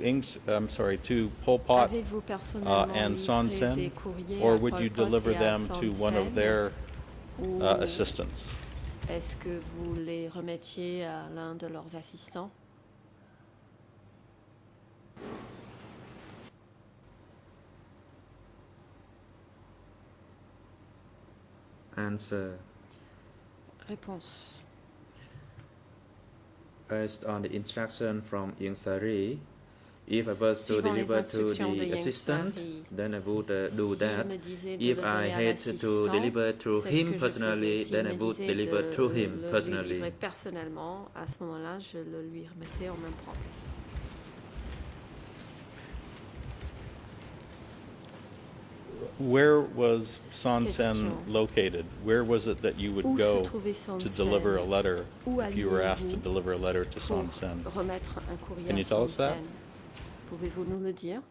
Speaker 3: to Pol Pot,
Speaker 7: Avez-vous personnellement
Speaker 3: and Son
Speaker 7: livré
Speaker 3: Sen,
Speaker 7: des courriers
Speaker 3: or
Speaker 7: à
Speaker 3: would
Speaker 7: Pol
Speaker 3: you
Speaker 7: Pot
Speaker 3: deliver
Speaker 7: et à
Speaker 3: them
Speaker 7: Son
Speaker 3: to one
Speaker 7: Sen,
Speaker 3: of their
Speaker 7: ou
Speaker 3: assistants?
Speaker 7: est-ce que vous les remettiez à l'un de leurs assistants?
Speaker 9: Answer.
Speaker 7: Réponse.
Speaker 9: Based on the instruction from Yangsari, if I was to
Speaker 7: Suivant les
Speaker 9: deliver to
Speaker 7: instructions de
Speaker 9: the assistant,
Speaker 7: Yangsari,
Speaker 9: then I would do
Speaker 7: s'il
Speaker 9: that.
Speaker 7: me disait de
Speaker 9: If
Speaker 7: le
Speaker 9: I
Speaker 7: donner à
Speaker 9: had to
Speaker 7: l'assistant,
Speaker 9: deliver to
Speaker 7: c'est ce
Speaker 9: him
Speaker 7: que je
Speaker 9: personally,
Speaker 7: faisais. S'il
Speaker 9: then I
Speaker 7: me
Speaker 9: would
Speaker 7: disait
Speaker 9: deliver
Speaker 7: de
Speaker 9: to him
Speaker 7: le lui
Speaker 9: personally.
Speaker 7: livrer personnellement, à ce moment-là, je le lui remettais en main propre.
Speaker 3: Where was Son Sen
Speaker 7: Question.
Speaker 3: located? Where was it that you would
Speaker 7: Où se
Speaker 3: go
Speaker 7: trouvait Son
Speaker 3: to
Speaker 7: Sen
Speaker 3: deliver a letter
Speaker 7: Où
Speaker 3: if you were asked to
Speaker 7: alliez-vous
Speaker 3: deliver a letter to Son
Speaker 7: pour
Speaker 3: Sen?
Speaker 7: remettre un courrier
Speaker 3: Can
Speaker 7: à
Speaker 3: you tell
Speaker 7: Son
Speaker 3: us that?
Speaker 7: Sen? Pouvez-vous nous le dire?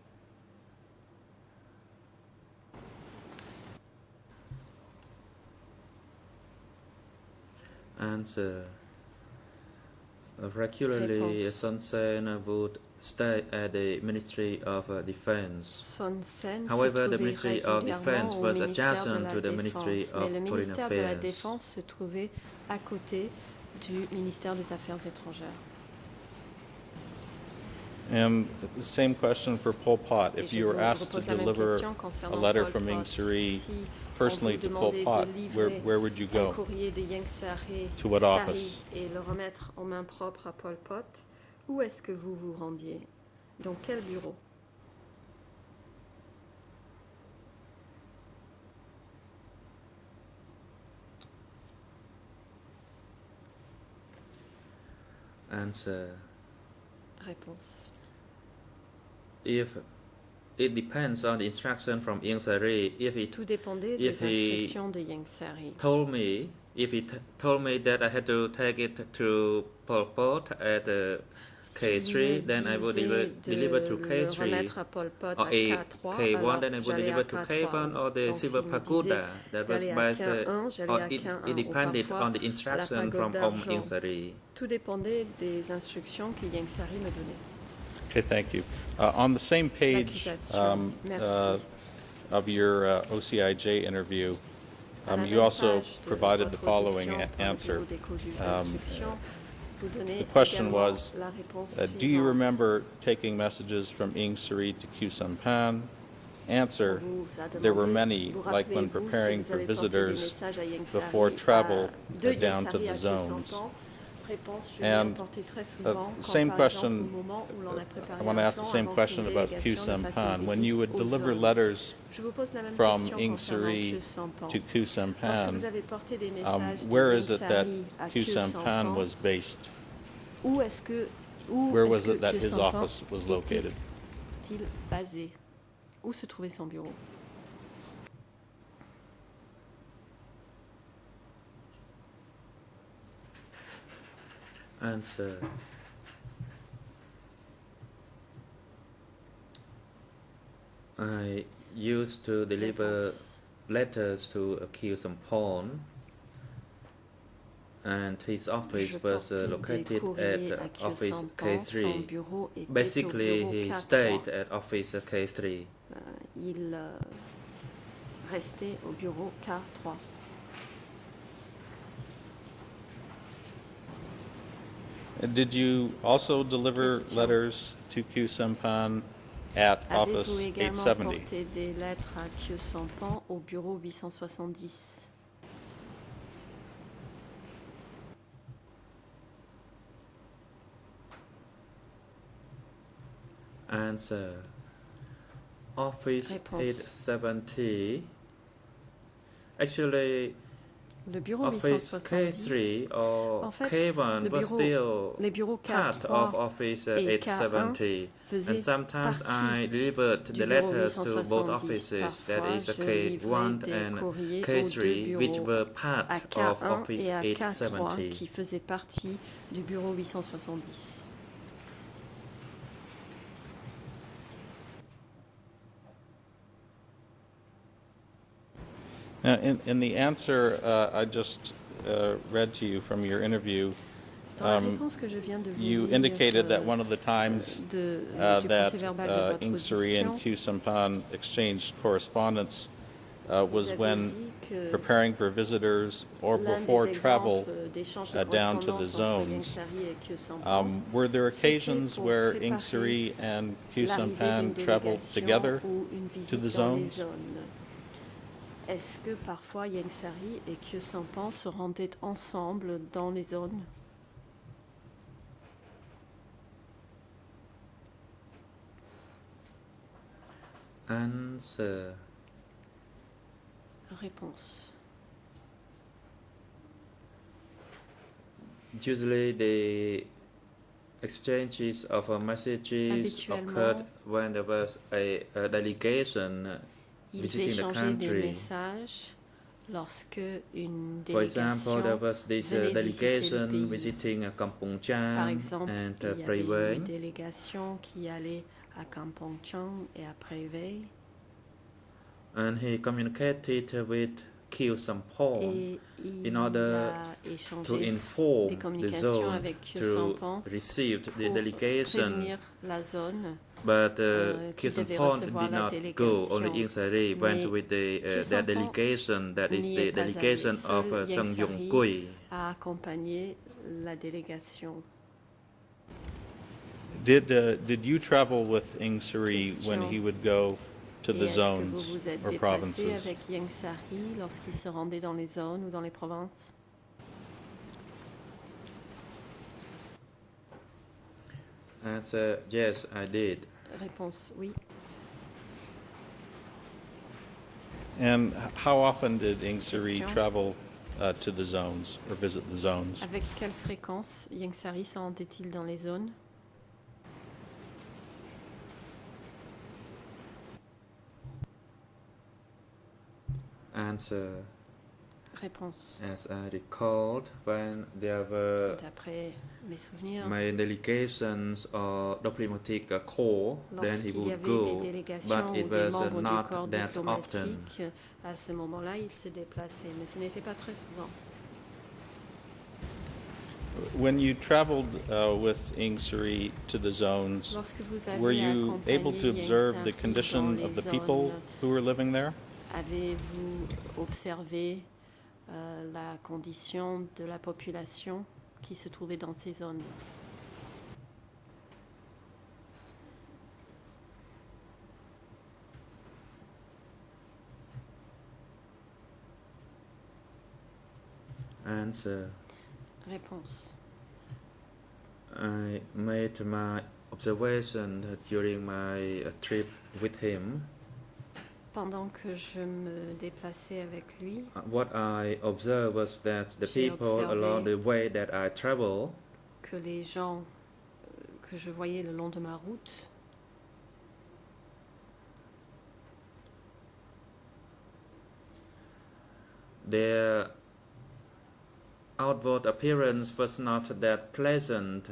Speaker 9: Answer. Regularly,
Speaker 7: Réponse.
Speaker 9: Son Sen would stay at the Ministry of Defense.
Speaker 7: Son Sen
Speaker 9: However,
Speaker 7: se
Speaker 9: the
Speaker 7: trouvait
Speaker 9: Ministry of
Speaker 7: régulièrement
Speaker 9: Defense
Speaker 7: au
Speaker 9: was
Speaker 7: ministère de
Speaker 9: adjacent
Speaker 7: la
Speaker 9: to the Ministry
Speaker 7: Défense.
Speaker 9: of
Speaker 7: Mais le
Speaker 9: Foreign
Speaker 7: ministère de la
Speaker 9: Affairs.
Speaker 7: Défense se trouvait à côté du ministère des Affaires étrangères.
Speaker 3: And the same question for Pol Pot.
Speaker 7: Et
Speaker 3: If
Speaker 7: je
Speaker 3: you were
Speaker 7: vous
Speaker 3: asked to
Speaker 7: repose la même
Speaker 3: deliver
Speaker 7: question
Speaker 3: a
Speaker 7: concernant
Speaker 3: letter
Speaker 7: Pol
Speaker 3: from
Speaker 7: Pot.
Speaker 3: Ieng Sary
Speaker 7: Si
Speaker 3: personally
Speaker 7: on vous
Speaker 3: to Pol
Speaker 7: demandait
Speaker 3: Pot,
Speaker 7: de livrer
Speaker 3: where would you
Speaker 7: un
Speaker 3: go?
Speaker 7: courrier de Ieng Sary
Speaker 3: To what office?
Speaker 7: et le remettre en main propre à Pol Pot, où est-ce que vous vous rendiez? Dans quel bureau?
Speaker 9: Answer.
Speaker 7: Réponse.
Speaker 9: If it depends on the instruction from Ieng Sary, if it
Speaker 7: Tout dépendait
Speaker 9: If
Speaker 7: des
Speaker 9: he
Speaker 7: instructions de Ieng Sary.
Speaker 9: told me, if he told me that I had to take it to Pol Pot at
Speaker 7: S'il
Speaker 9: K3,
Speaker 7: me
Speaker 9: then I would
Speaker 7: disait
Speaker 9: deliver to
Speaker 7: de le
Speaker 9: K3
Speaker 7: remettre à Pol Pot
Speaker 9: or
Speaker 7: à
Speaker 9: a
Speaker 7: K3,
Speaker 9: K1,
Speaker 7: alors
Speaker 9: then I would
Speaker 7: j'allais
Speaker 9: deliver
Speaker 7: à
Speaker 9: to
Speaker 7: K3.
Speaker 9: K1 or the
Speaker 7: Donc,
Speaker 9: Silver
Speaker 7: s'il me disait
Speaker 9: Pagoda. That was
Speaker 7: d'aller à
Speaker 9: based
Speaker 7: K1, j'allais
Speaker 9: or
Speaker 7: à K1
Speaker 9: it
Speaker 7: ou
Speaker 9: depended
Speaker 7: parfois
Speaker 9: on the instruction from
Speaker 7: pagoda
Speaker 9: Om
Speaker 7: d'argent.
Speaker 9: Ieng Sary.
Speaker 7: Tout dépendait des instructions que Ieng Sary me donnait.
Speaker 3: Okay, thank you. On the same page
Speaker 7: L'accusation. Merci.
Speaker 3: of your OCIJ interview,
Speaker 7: À la
Speaker 3: you
Speaker 7: même
Speaker 3: also
Speaker 7: page de
Speaker 3: provided the
Speaker 7: votre
Speaker 3: following
Speaker 7: audition par le
Speaker 3: answer.
Speaker 7: bureau des co-juges
Speaker 3: Um,
Speaker 7: d'instruction. Vous donnez
Speaker 3: the question
Speaker 7: également
Speaker 3: was,
Speaker 7: la réponse
Speaker 3: do you
Speaker 7: suivante.
Speaker 3: remember taking messages from Ieng Sary to Khieu Samphan? Answer,
Speaker 7: On vous a
Speaker 3: there were
Speaker 7: demandé,
Speaker 3: many,
Speaker 7: vous
Speaker 3: like when
Speaker 7: rappelez-vous si
Speaker 3: preparing
Speaker 7: vous
Speaker 3: for
Speaker 7: avez porté des
Speaker 3: visitors
Speaker 7: messages à Ieng
Speaker 3: before
Speaker 7: Sary,
Speaker 3: travel
Speaker 7: de
Speaker 3: down
Speaker 7: Ieng
Speaker 3: to
Speaker 7: Sary à
Speaker 3: the
Speaker 7: Khieu
Speaker 3: zones.
Speaker 7: Samphan. Réponse, je
Speaker 3: And,
Speaker 7: l'ai apporté très souvent quand,
Speaker 3: same
Speaker 7: par
Speaker 3: question,
Speaker 7: exemple, au moment où l'on a préparé
Speaker 3: I want to
Speaker 7: un
Speaker 3: ask the
Speaker 7: plan
Speaker 3: same
Speaker 7: avant
Speaker 3: question
Speaker 7: qu'une
Speaker 3: about Khieu
Speaker 7: délégation ne fasse une
Speaker 3: Samphan. When
Speaker 7: visite
Speaker 3: you would
Speaker 7: aux
Speaker 3: deliver
Speaker 7: zones.
Speaker 3: letters
Speaker 7: Je vous pose la même
Speaker 3: from
Speaker 7: question
Speaker 3: Ieng
Speaker 7: concernant
Speaker 3: Sary
Speaker 7: Khieu Samphan.
Speaker 3: to Khieu
Speaker 7: Lorsque
Speaker 3: Samphan,
Speaker 7: vous avez porté des messages
Speaker 3: where
Speaker 7: de
Speaker 3: is
Speaker 7: Ieng
Speaker 3: it that
Speaker 7: Sary à
Speaker 3: Khieu
Speaker 7: Khieu
Speaker 3: Samphan
Speaker 7: Samphan,
Speaker 3: was based?
Speaker 7: où est-ce que
Speaker 3: Where was it that
Speaker 7: Khieu
Speaker 3: his
Speaker 7: Samphan
Speaker 3: office was located?
Speaker 7: était-il basé? Où se trouvait son bureau?
Speaker 9: Answer. I used to deliver
Speaker 7: Réponse.
Speaker 9: letters to Khieu Samphan, and his office
Speaker 7: Je
Speaker 9: was
Speaker 7: portais des
Speaker 9: located
Speaker 7: courriers
Speaker 9: at
Speaker 7: à Khieu
Speaker 9: office
Speaker 7: Samphan. Son
Speaker 9: K3.
Speaker 7: bureau était
Speaker 9: Basically,
Speaker 7: au bureau
Speaker 9: he
Speaker 7: K3.
Speaker 9: stayed at office K3.
Speaker 7: Il restait au bureau K3.
Speaker 3: Did you also deliver
Speaker 7: Question.
Speaker 3: letters to Khieu Samphan at office
Speaker 7: Avez-vous également
Speaker 3: 870?
Speaker 7: porté des lettres à Khieu Samphan au bureau 870?
Speaker 9: Answer. Office
Speaker 7: Réponse.
Speaker 9: 870. Actually,
Speaker 7: Le bureau
Speaker 9: Office
Speaker 7: 870,
Speaker 9: K3 or
Speaker 7: En fait,
Speaker 9: K1
Speaker 7: le
Speaker 9: was
Speaker 7: bureau-
Speaker 9: still
Speaker 7: les bureaux
Speaker 9: part of
Speaker 7: K3
Speaker 9: Office
Speaker 7: et
Speaker 9: 870.
Speaker 7: faisaient
Speaker 9: And sometimes I
Speaker 7: partie
Speaker 9: delivered
Speaker 7: du
Speaker 9: the
Speaker 7: bureau
Speaker 9: letters to both
Speaker 7: 870.
Speaker 9: offices, that
Speaker 7: Parfois,
Speaker 9: is a
Speaker 7: je livrais
Speaker 9: K1
Speaker 7: des
Speaker 9: and
Speaker 7: courriers aux
Speaker 9: K3,
Speaker 7: deux
Speaker 9: which
Speaker 7: bureaux,
Speaker 9: were part
Speaker 7: à
Speaker 9: of
Speaker 7: K1
Speaker 9: Office
Speaker 7: et à K3
Speaker 9: 870.
Speaker 7: qui faisaient partie du bureau 870.
Speaker 3: Now, in the answer I just read to you from your interview,
Speaker 7: Dans la réponse que je viens de vous
Speaker 3: you
Speaker 7: lire,
Speaker 3: indicated that one of the times
Speaker 7: du
Speaker 3: that
Speaker 7: procès-verbal de votre
Speaker 3: Ing Suri and
Speaker 7: audition,
Speaker 3: Kyu Sampan exchanged correspondence
Speaker 7: vous
Speaker 3: was
Speaker 7: avez
Speaker 3: when
Speaker 7: dit que
Speaker 3: preparing for visitors or
Speaker 7: l'un
Speaker 3: before
Speaker 7: des
Speaker 3: travel
Speaker 7: exemples d'échange de
Speaker 3: down to the
Speaker 7: correspondance entre Yang
Speaker 3: zones.
Speaker 7: Sari et Kyu Sampan,
Speaker 3: Were there
Speaker 7: C'était
Speaker 3: occasions
Speaker 7: pour
Speaker 3: where
Speaker 7: préparer
Speaker 3: Ing Suri and Kyu
Speaker 7: l'arrivée
Speaker 3: Sampan
Speaker 7: d'une
Speaker 3: traveled
Speaker 7: délégation
Speaker 3: together
Speaker 7: ou une visite
Speaker 3: to the
Speaker 7: dans les
Speaker 3: zones?
Speaker 7: zones. Est-ce que parfois Yang Sari et Kyu Sampan se rendaient ensemble dans les zones?
Speaker 9: Answer.
Speaker 7: Réponse.
Speaker 9: Usually the exchanges of messages occurred when there was a delegation
Speaker 7: Ils
Speaker 9: visiting the
Speaker 7: échangeaient des
Speaker 9: country.
Speaker 7: messages lorsque une
Speaker 9: For example, there
Speaker 7: délégation
Speaker 9: was this
Speaker 7: venait visiter le
Speaker 9: delegation
Speaker 7: pays.
Speaker 9: visiting Kampong
Speaker 7: Par
Speaker 9: Cham
Speaker 7: exemple,
Speaker 9: and
Speaker 7: il y avait
Speaker 9: Prey
Speaker 7: une
Speaker 9: Veng.
Speaker 7: délégation qui allait à Kampong Cham et à Prey Veng.
Speaker 9: And he communicated with Kyu Sampon
Speaker 7: Et
Speaker 9: in
Speaker 7: il
Speaker 9: order
Speaker 7: a
Speaker 9: to
Speaker 7: échangé
Speaker 9: inform
Speaker 7: des
Speaker 9: the
Speaker 7: communications
Speaker 9: zone
Speaker 7: avec Kyu
Speaker 9: to
Speaker 7: Sampan
Speaker 9: receive the
Speaker 7: pour
Speaker 9: delegation.
Speaker 7: prévenir la zone.
Speaker 9: But
Speaker 7: qui
Speaker 9: Kyu
Speaker 7: devait
Speaker 9: Sampon
Speaker 7: recevoir
Speaker 9: did
Speaker 7: la
Speaker 9: not go.
Speaker 7: délégation.
Speaker 9: Only Ing Sari went
Speaker 7: Mais
Speaker 9: with
Speaker 7: Kyu
Speaker 9: their
Speaker 7: Sampon
Speaker 9: delegation, that is
Speaker 7: n'y
Speaker 9: the
Speaker 7: est pas
Speaker 9: delegation
Speaker 7: allé.
Speaker 9: of
Speaker 7: Seul Yang
Speaker 9: Sang Yong
Speaker 7: Sari
Speaker 9: Kui.
Speaker 7: a accompagné la délégation.
Speaker 3: Did you travel with Ing Suri when
Speaker 7: Question.
Speaker 3: he would go to
Speaker 7: Et
Speaker 3: the
Speaker 7: est-ce que vous
Speaker 3: zones
Speaker 7: vous êtes
Speaker 3: or
Speaker 7: déplacé
Speaker 3: provinces?
Speaker 7: avec Yang Sari lorsqu'il se rendait dans les zones ou dans les provinces?
Speaker 9: Answer, yes, I did.
Speaker 7: Réponse oui.
Speaker 3: And how often did Ing Suri
Speaker 7: Question.
Speaker 3: travel to the zones or visit the zones?
Speaker 7: Avec quelle fréquence Yang Sari se rendait-il dans les zones?
Speaker 9: Answer,
Speaker 7: Réponse.
Speaker 9: as I recalled, when there were
Speaker 7: D'après mes souvenirs,
Speaker 9: my delegations or diplomatic corps, then he
Speaker 7: lorsqu'il y
Speaker 9: would
Speaker 7: avait des
Speaker 9: go,
Speaker 7: délégations
Speaker 9: but
Speaker 7: ou
Speaker 9: it
Speaker 7: des
Speaker 9: was
Speaker 7: membres du
Speaker 9: not
Speaker 7: corps
Speaker 9: that often.
Speaker 7: diplomatique, à ce moment-là, il se déplaçait, mais ce n'était pas très souvent.
Speaker 3: When you traveled with Ing Suri to the zones,
Speaker 7: Lorsque vous
Speaker 3: were
Speaker 7: avez
Speaker 3: you
Speaker 7: accompagné
Speaker 3: able to
Speaker 7: Yang
Speaker 3: observe the
Speaker 7: Sari
Speaker 3: condition
Speaker 7: dans
Speaker 3: of the
Speaker 7: les
Speaker 3: people
Speaker 7: zones,
Speaker 3: who were living there?
Speaker 7: avez-vous observé la condition de la population qui se trouvait dans ces zones?
Speaker 9: Answer,
Speaker 7: Réponse.
Speaker 9: I made my observation during my trip with him.
Speaker 7: Pendant que je me déplaçais avec lui,
Speaker 9: What I observed was that the
Speaker 7: J'ai
Speaker 9: people
Speaker 7: observé
Speaker 9: along the way that I travel,
Speaker 7: que les gens que je voyais le long de ma route,
Speaker 9: their outward appearance was not that pleasant.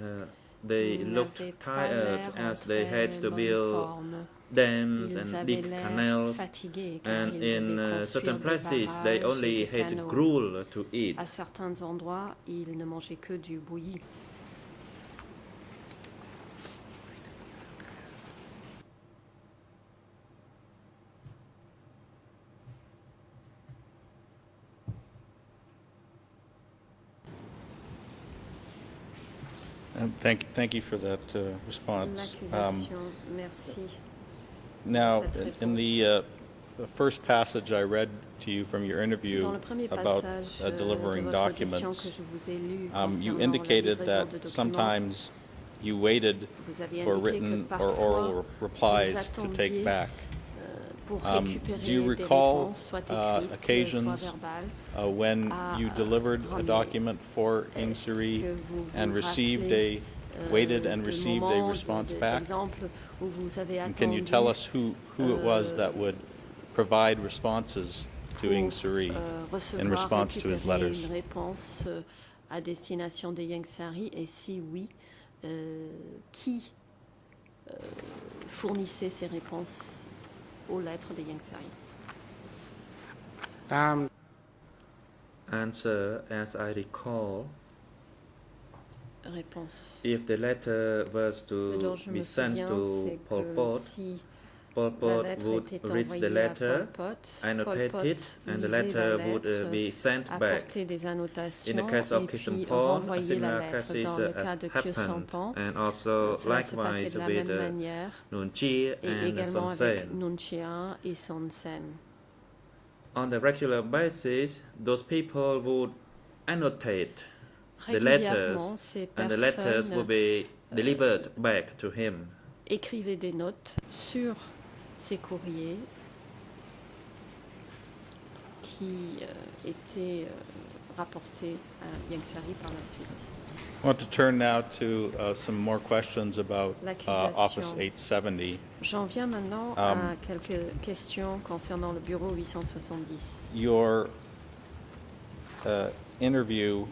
Speaker 9: They looked
Speaker 7: n'avaient pas
Speaker 9: tired
Speaker 7: l'air en
Speaker 9: as they
Speaker 7: très
Speaker 9: had to
Speaker 7: bonne
Speaker 9: build
Speaker 7: forme.
Speaker 9: dams
Speaker 7: Ils
Speaker 9: and
Speaker 7: avaient
Speaker 9: dig
Speaker 7: l'air
Speaker 9: canals,
Speaker 7: fatigués car
Speaker 9: and
Speaker 7: ils
Speaker 9: in
Speaker 7: devaient
Speaker 9: certain
Speaker 7: construire des
Speaker 9: places they
Speaker 7: barrages et
Speaker 9: only
Speaker 7: des
Speaker 9: had
Speaker 7: canaux.
Speaker 9: gruel to eat.
Speaker 7: À certains endroits, ils ne mangeaient que du bouilli.
Speaker 3: Thank you for that response.
Speaker 7: L'accusation, merci.
Speaker 3: Now,
Speaker 7: Cette
Speaker 3: in the first passage I read to you from your interview
Speaker 7: Dans le premier
Speaker 3: about
Speaker 7: passage de
Speaker 3: delivering
Speaker 7: votre audition que
Speaker 3: documents,
Speaker 7: je vous ai lu
Speaker 3: you
Speaker 7: concernant la
Speaker 3: indicated
Speaker 7: livraison
Speaker 3: that
Speaker 7: de documents,
Speaker 3: sometimes you waited
Speaker 7: Vous avez
Speaker 3: for
Speaker 7: indiqué que
Speaker 3: written or
Speaker 7: parfois
Speaker 3: oral replies to take
Speaker 7: attendiez,
Speaker 3: back.
Speaker 7: pour
Speaker 3: Do
Speaker 7: récupérer
Speaker 3: you
Speaker 7: des
Speaker 3: recall
Speaker 7: réponses, soit écrites, soit
Speaker 3: occasions
Speaker 7: verbales.
Speaker 3: when you delivered a
Speaker 7: ramener.
Speaker 3: document for
Speaker 7: Est-ce
Speaker 3: Ingsuri
Speaker 7: que vous
Speaker 3: and
Speaker 7: vous
Speaker 3: received
Speaker 7: rappelez,
Speaker 3: waited and
Speaker 7: de
Speaker 3: received a
Speaker 7: moments,
Speaker 3: response back?
Speaker 7: d'exemples où vous avez
Speaker 3: And
Speaker 7: attendu
Speaker 3: can you tell us who it was that would provide responses to
Speaker 7: pour,
Speaker 3: Ingsuri
Speaker 7: recevoir,
Speaker 3: in response to his
Speaker 7: récupérer
Speaker 3: letters?
Speaker 7: une réponse à destination de Ingsari, et si oui, qui fournissait ces réponses aux lettres de Ingsari?
Speaker 9: Answer, as I recall,
Speaker 7: Réponse.
Speaker 9: if the letter was
Speaker 7: Ce
Speaker 9: to
Speaker 7: dont je
Speaker 9: be
Speaker 7: me
Speaker 9: sent
Speaker 7: souviens,
Speaker 9: to
Speaker 7: c'est
Speaker 9: Pol
Speaker 7: que
Speaker 9: Pot,
Speaker 7: si
Speaker 9: Pol
Speaker 7: la
Speaker 9: Pot
Speaker 7: lettre
Speaker 9: would
Speaker 7: était
Speaker 9: read the
Speaker 7: envoyée à
Speaker 9: letter,
Speaker 7: Pol Pot,
Speaker 9: annotate
Speaker 7: Pol Pot
Speaker 9: it, and the
Speaker 7: lisait la
Speaker 9: letter would
Speaker 7: lettre,
Speaker 9: be sent back.
Speaker 7: apportait des annotations
Speaker 9: In the case of
Speaker 7: et puis
Speaker 9: Kisampan, a
Speaker 7: renvoyait la
Speaker 9: similar
Speaker 7: lettre.
Speaker 9: cases
Speaker 7: Dans le cas de
Speaker 9: happened,
Speaker 7: Kyosampan,
Speaker 9: and also
Speaker 7: cela se passait
Speaker 9: likewise
Speaker 7: de la
Speaker 9: with
Speaker 7: même manière,
Speaker 9: Nunchi
Speaker 7: et
Speaker 9: and
Speaker 7: également
Speaker 9: Son
Speaker 7: avec
Speaker 9: Sen.
Speaker 7: Nunchia et Son Sen.
Speaker 9: On the regular basis, those people would annotate the
Speaker 7: Régulièrement,
Speaker 9: letters,
Speaker 7: ces
Speaker 9: and the letters would be delivered back to him.
Speaker 7: écrivaient des notes sur ces courriers qui étaient rapportés à Ingsari par la suite.
Speaker 3: I want to turn now to some more questions about
Speaker 7: L'accusation.
Speaker 3: Office 870.
Speaker 7: J'en viens maintenant à quelques questions concernant le bureau 870.
Speaker 3: Your interview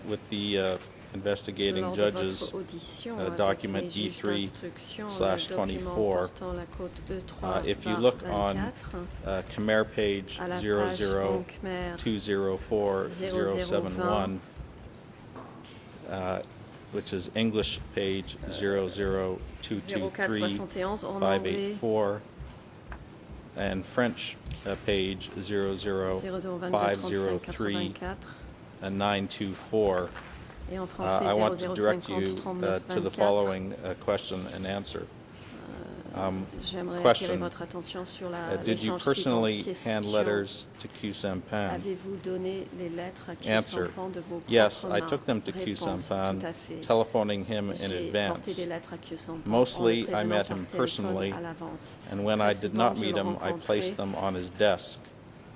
Speaker 3: with the investigating
Speaker 7: Lors de
Speaker 3: judges,
Speaker 7: votre audition
Speaker 3: document
Speaker 7: avec les juges
Speaker 3: E3
Speaker 7: d'instruction, le
Speaker 3: /24,
Speaker 7: document portant la cote E3
Speaker 3: if you look on
Speaker 7: 24,
Speaker 3: Khmer page
Speaker 7: à la page en Khmer
Speaker 3: 00204-071, which is English page
Speaker 7: 0471 en anglais
Speaker 3: 00223-584, and French page 00503-924.
Speaker 7: et en français
Speaker 3: I want to direct
Speaker 7: 0050
Speaker 3: you
Speaker 7: 39
Speaker 3: to the
Speaker 7: 24.
Speaker 3: following question and answer.
Speaker 7: J'aimerais attirer
Speaker 3: question.
Speaker 7: votre attention sur la
Speaker 3: Did you
Speaker 7: l'échange
Speaker 3: personally
Speaker 7: suivante.
Speaker 3: hand
Speaker 7: Question.
Speaker 3: letters to Khieu Samphan?
Speaker 7: Avez-vous donné les lettres à Khieu
Speaker 3: Answer.
Speaker 7: Samphan de vos
Speaker 3: Yes,
Speaker 7: propres
Speaker 3: I
Speaker 7: mains?
Speaker 3: took them to Khieu
Speaker 7: Réponse.
Speaker 3: Samphan,
Speaker 7: Tout à fait.
Speaker 3: telephoning him in
Speaker 7: J'ai porté
Speaker 3: advance.
Speaker 7: des lettres à Khieu Samphan,
Speaker 3: Mostly,
Speaker 7: en le
Speaker 3: I met
Speaker 7: prévenant
Speaker 3: him
Speaker 7: par téléphone
Speaker 3: personally,
Speaker 7: à l'avance.
Speaker 3: and when I
Speaker 7: Très
Speaker 3: did
Speaker 7: souvent,
Speaker 3: not
Speaker 7: je
Speaker 3: meet
Speaker 7: le
Speaker 3: him, I
Speaker 7: rencontrais
Speaker 3: placed them on his desk.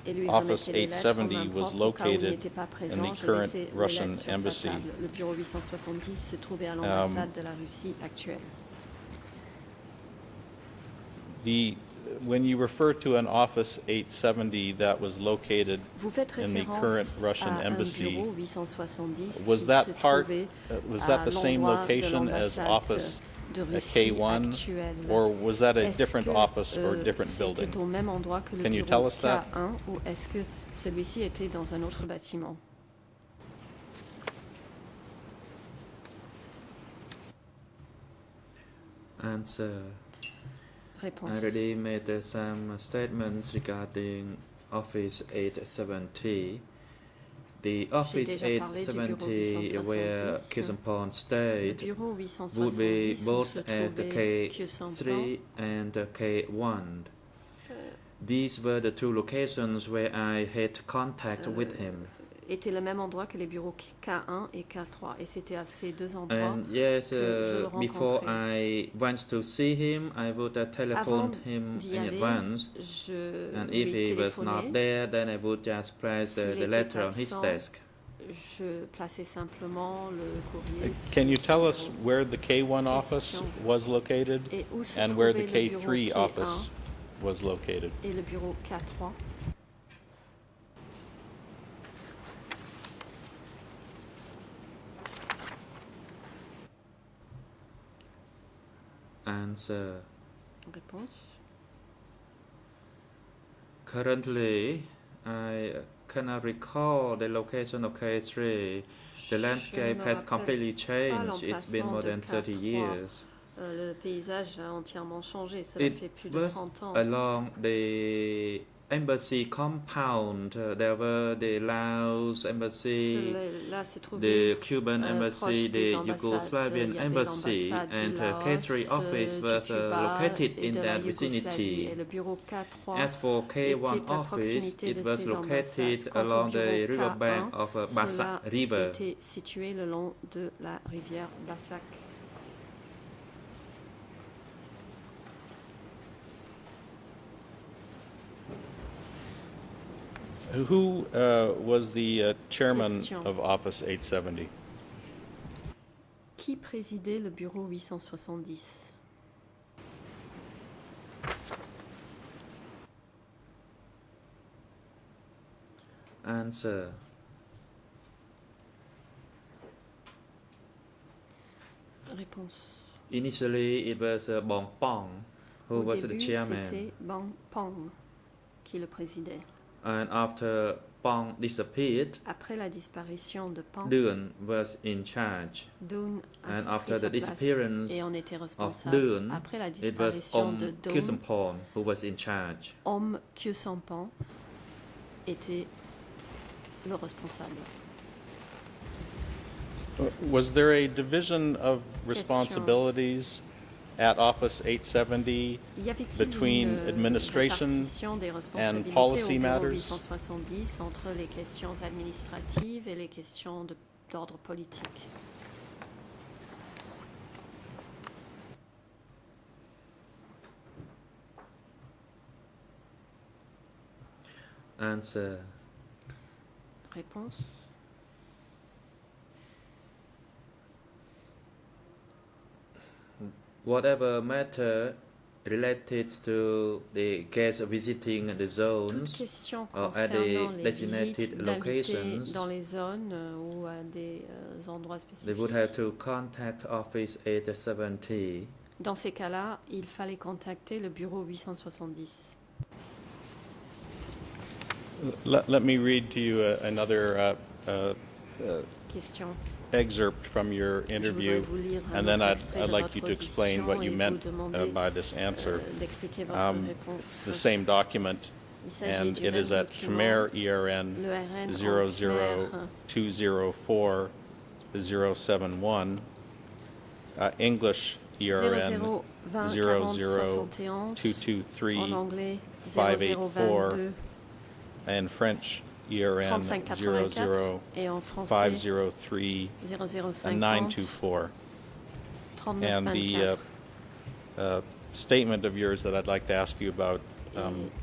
Speaker 7: et lui
Speaker 3: Office
Speaker 7: remettais les lettres en
Speaker 3: 870
Speaker 7: main
Speaker 3: was
Speaker 7: propre au cas où il
Speaker 3: located
Speaker 7: n'était pas présent.
Speaker 3: in the
Speaker 7: Je laissais
Speaker 3: current
Speaker 7: les
Speaker 3: Russian
Speaker 7: lettres sur sa
Speaker 3: embassy.
Speaker 7: table. Le bureau 870 se trouvait à l'ambassade de la Russie actuelle.
Speaker 3: When you refer to an Office 870 that was located
Speaker 7: Vous faites
Speaker 3: in the
Speaker 7: référence
Speaker 3: current Russian
Speaker 7: à un
Speaker 3: embassy,
Speaker 7: bureau 870
Speaker 3: was
Speaker 7: qui
Speaker 3: that
Speaker 7: se
Speaker 3: part,
Speaker 7: trouvait
Speaker 3: was
Speaker 7: à
Speaker 3: that the same
Speaker 7: l'endroit de
Speaker 3: location as
Speaker 7: l'ambassade
Speaker 3: Office
Speaker 7: de Russie
Speaker 3: K1,
Speaker 7: actuelle.
Speaker 3: or was that a
Speaker 7: Est-ce
Speaker 3: different
Speaker 7: que,
Speaker 3: office or different building?
Speaker 7: C'était au même endroit que le
Speaker 3: Can you
Speaker 7: bureau
Speaker 3: tell us that?
Speaker 7: K1 ou est-ce que celui-ci était dans un autre bâtiment?
Speaker 9: Answer. I
Speaker 7: Réponse.
Speaker 9: already made some statements regarding Office 870. The Office
Speaker 7: déjà parlé du bureau
Speaker 9: 870 where
Speaker 7: 870.
Speaker 9: Kisampan
Speaker 7: Le
Speaker 9: stayed
Speaker 7: bureau
Speaker 9: would be
Speaker 7: 870 où
Speaker 9: both
Speaker 7: se
Speaker 9: at the
Speaker 7: trouvait Khieu Samphan
Speaker 9: K3 and the K1. These were the two locations where I had contact with him.
Speaker 7: était le même endroit que les bureaux K1 et K3 et c'était à ces deux endroits
Speaker 9: And yes,
Speaker 7: que je le
Speaker 9: before
Speaker 7: rencontrais.
Speaker 9: I went to see him, I would telephone
Speaker 7: Avant
Speaker 9: him
Speaker 7: d'y
Speaker 9: in
Speaker 7: aller,
Speaker 9: advance.
Speaker 7: je
Speaker 9: And if
Speaker 7: lui
Speaker 9: he was not
Speaker 7: téléphonais.
Speaker 9: there, then I would just place
Speaker 7: S'il
Speaker 9: the
Speaker 7: était
Speaker 9: letter on his
Speaker 7: absent,
Speaker 9: desk.
Speaker 7: Je plaçais simplement le courrier.
Speaker 3: Can you tell us
Speaker 7: sur-
Speaker 3: where the K1 office
Speaker 7: Question.
Speaker 3: was located
Speaker 7: Et où se
Speaker 3: and where the
Speaker 7: trouvait le bureau
Speaker 3: K3
Speaker 7: K1
Speaker 3: office was located?
Speaker 7: et le bureau K3?
Speaker 9: Answer.
Speaker 7: Réponse.
Speaker 9: Currently, I cannot recall the location of K3. The landscape
Speaker 7: me
Speaker 9: has
Speaker 7: rappelle
Speaker 9: completely changed. It's been
Speaker 7: l'emplacement
Speaker 9: more
Speaker 7: de
Speaker 9: than 30
Speaker 7: K3.
Speaker 9: years.
Speaker 7: Le paysage a entièrement changé, cela
Speaker 9: It
Speaker 7: fait plus de
Speaker 9: was
Speaker 7: 30 ans.
Speaker 9: along the embassy compound. There were the Laos embassy,
Speaker 7: Là se
Speaker 9: the
Speaker 7: trouvait
Speaker 9: Cuban embassy,
Speaker 7: proche des
Speaker 9: the
Speaker 7: ambassades.
Speaker 9: Yugoslavian
Speaker 7: Il y avait
Speaker 9: embassy,
Speaker 7: l'ambassade du
Speaker 9: and
Speaker 7: Laos,
Speaker 9: K3 office
Speaker 7: du
Speaker 9: was
Speaker 7: Cuba
Speaker 9: located
Speaker 7: et
Speaker 9: in
Speaker 7: de la
Speaker 9: that
Speaker 7: Yougoslavie.
Speaker 9: vicinity.
Speaker 7: Et le bureau K3
Speaker 9: As for K1
Speaker 7: était à
Speaker 9: office,
Speaker 7: proximité
Speaker 9: it
Speaker 7: de
Speaker 9: was
Speaker 7: ces
Speaker 9: located
Speaker 7: ambassades. Quant au
Speaker 9: along the
Speaker 7: bureau
Speaker 9: riverbank
Speaker 7: K1,
Speaker 9: of
Speaker 7: cela
Speaker 9: Basak River.
Speaker 7: était situé le long de la rivière Bassak.
Speaker 3: Who was the chairman
Speaker 7: Question.
Speaker 3: of Office 870?
Speaker 7: Qui présidait le bureau 870?
Speaker 9: Answer.
Speaker 7: Réponse.
Speaker 9: Initially, it was Bong Pong who
Speaker 7: Au
Speaker 9: was the
Speaker 7: début,
Speaker 9: chairman.
Speaker 7: c'était Bang Pong qui le présidait.
Speaker 9: And after Pong disappeared,
Speaker 7: Après la disparition de Pang,
Speaker 9: Dun was in charge.
Speaker 7: Dun a
Speaker 9: And
Speaker 7: pris
Speaker 9: after
Speaker 7: sa
Speaker 9: the
Speaker 7: place
Speaker 9: disappearance
Speaker 7: et en était
Speaker 9: of
Speaker 7: responsable.
Speaker 9: Dun,
Speaker 7: Après la
Speaker 9: it was
Speaker 7: disparition de Dun,
Speaker 9: Kyusampon who was in charge.
Speaker 7: Om Kyu-Sampan était le responsable.
Speaker 3: Was there a division of responsibilities at Office 870
Speaker 7: Y avait-il
Speaker 3: between
Speaker 7: une
Speaker 3: administration
Speaker 7: répartition des responsabilités
Speaker 3: policy
Speaker 7: au bureau
Speaker 3: matters?
Speaker 7: 870 entre les questions administratives et les questions d'ordre politique?
Speaker 9: Answer.
Speaker 7: Réponse.
Speaker 9: Whatever matter related to the guests visiting the
Speaker 7: Toute
Speaker 9: zones
Speaker 7: question
Speaker 9: or at the
Speaker 7: concernant les
Speaker 9: designated
Speaker 7: visites d'invités
Speaker 9: locations,
Speaker 7: dans les zones ou à des endroits
Speaker 9: they would
Speaker 7: spécifiques.
Speaker 9: have to contact Office 870.
Speaker 7: Dans ces cas-là, il fallait contacter le bureau 870.
Speaker 3: Let me read to you another
Speaker 7: Question.
Speaker 3: excerpt from your
Speaker 7: Je voudrais
Speaker 3: interview,
Speaker 7: vous lire un
Speaker 3: and then
Speaker 7: autre
Speaker 3: I'd,
Speaker 7: extrait
Speaker 3: I'd
Speaker 7: de
Speaker 3: like you
Speaker 7: votre
Speaker 3: to explain
Speaker 7: audition
Speaker 3: what you
Speaker 7: et
Speaker 3: meant
Speaker 7: vous demander,
Speaker 3: by this answer.
Speaker 7: d'expliquer votre
Speaker 3: It's the
Speaker 7: réponse.
Speaker 3: same document,
Speaker 7: Il s'agit
Speaker 3: and
Speaker 7: du
Speaker 3: it
Speaker 7: même
Speaker 3: is at
Speaker 7: document,
Speaker 3: Khmer ERN
Speaker 7: le RN en
Speaker 3: 00204 071, English ERN 00223
Speaker 7: en anglais
Speaker 3: 584,
Speaker 7: 0022
Speaker 3: and French ERN
Speaker 7: 3584 et en français
Speaker 3: 00503 and
Speaker 7: 0050
Speaker 3: 924. And the
Speaker 7: 3924.
Speaker 3: statement of yours that I'd like to ask you about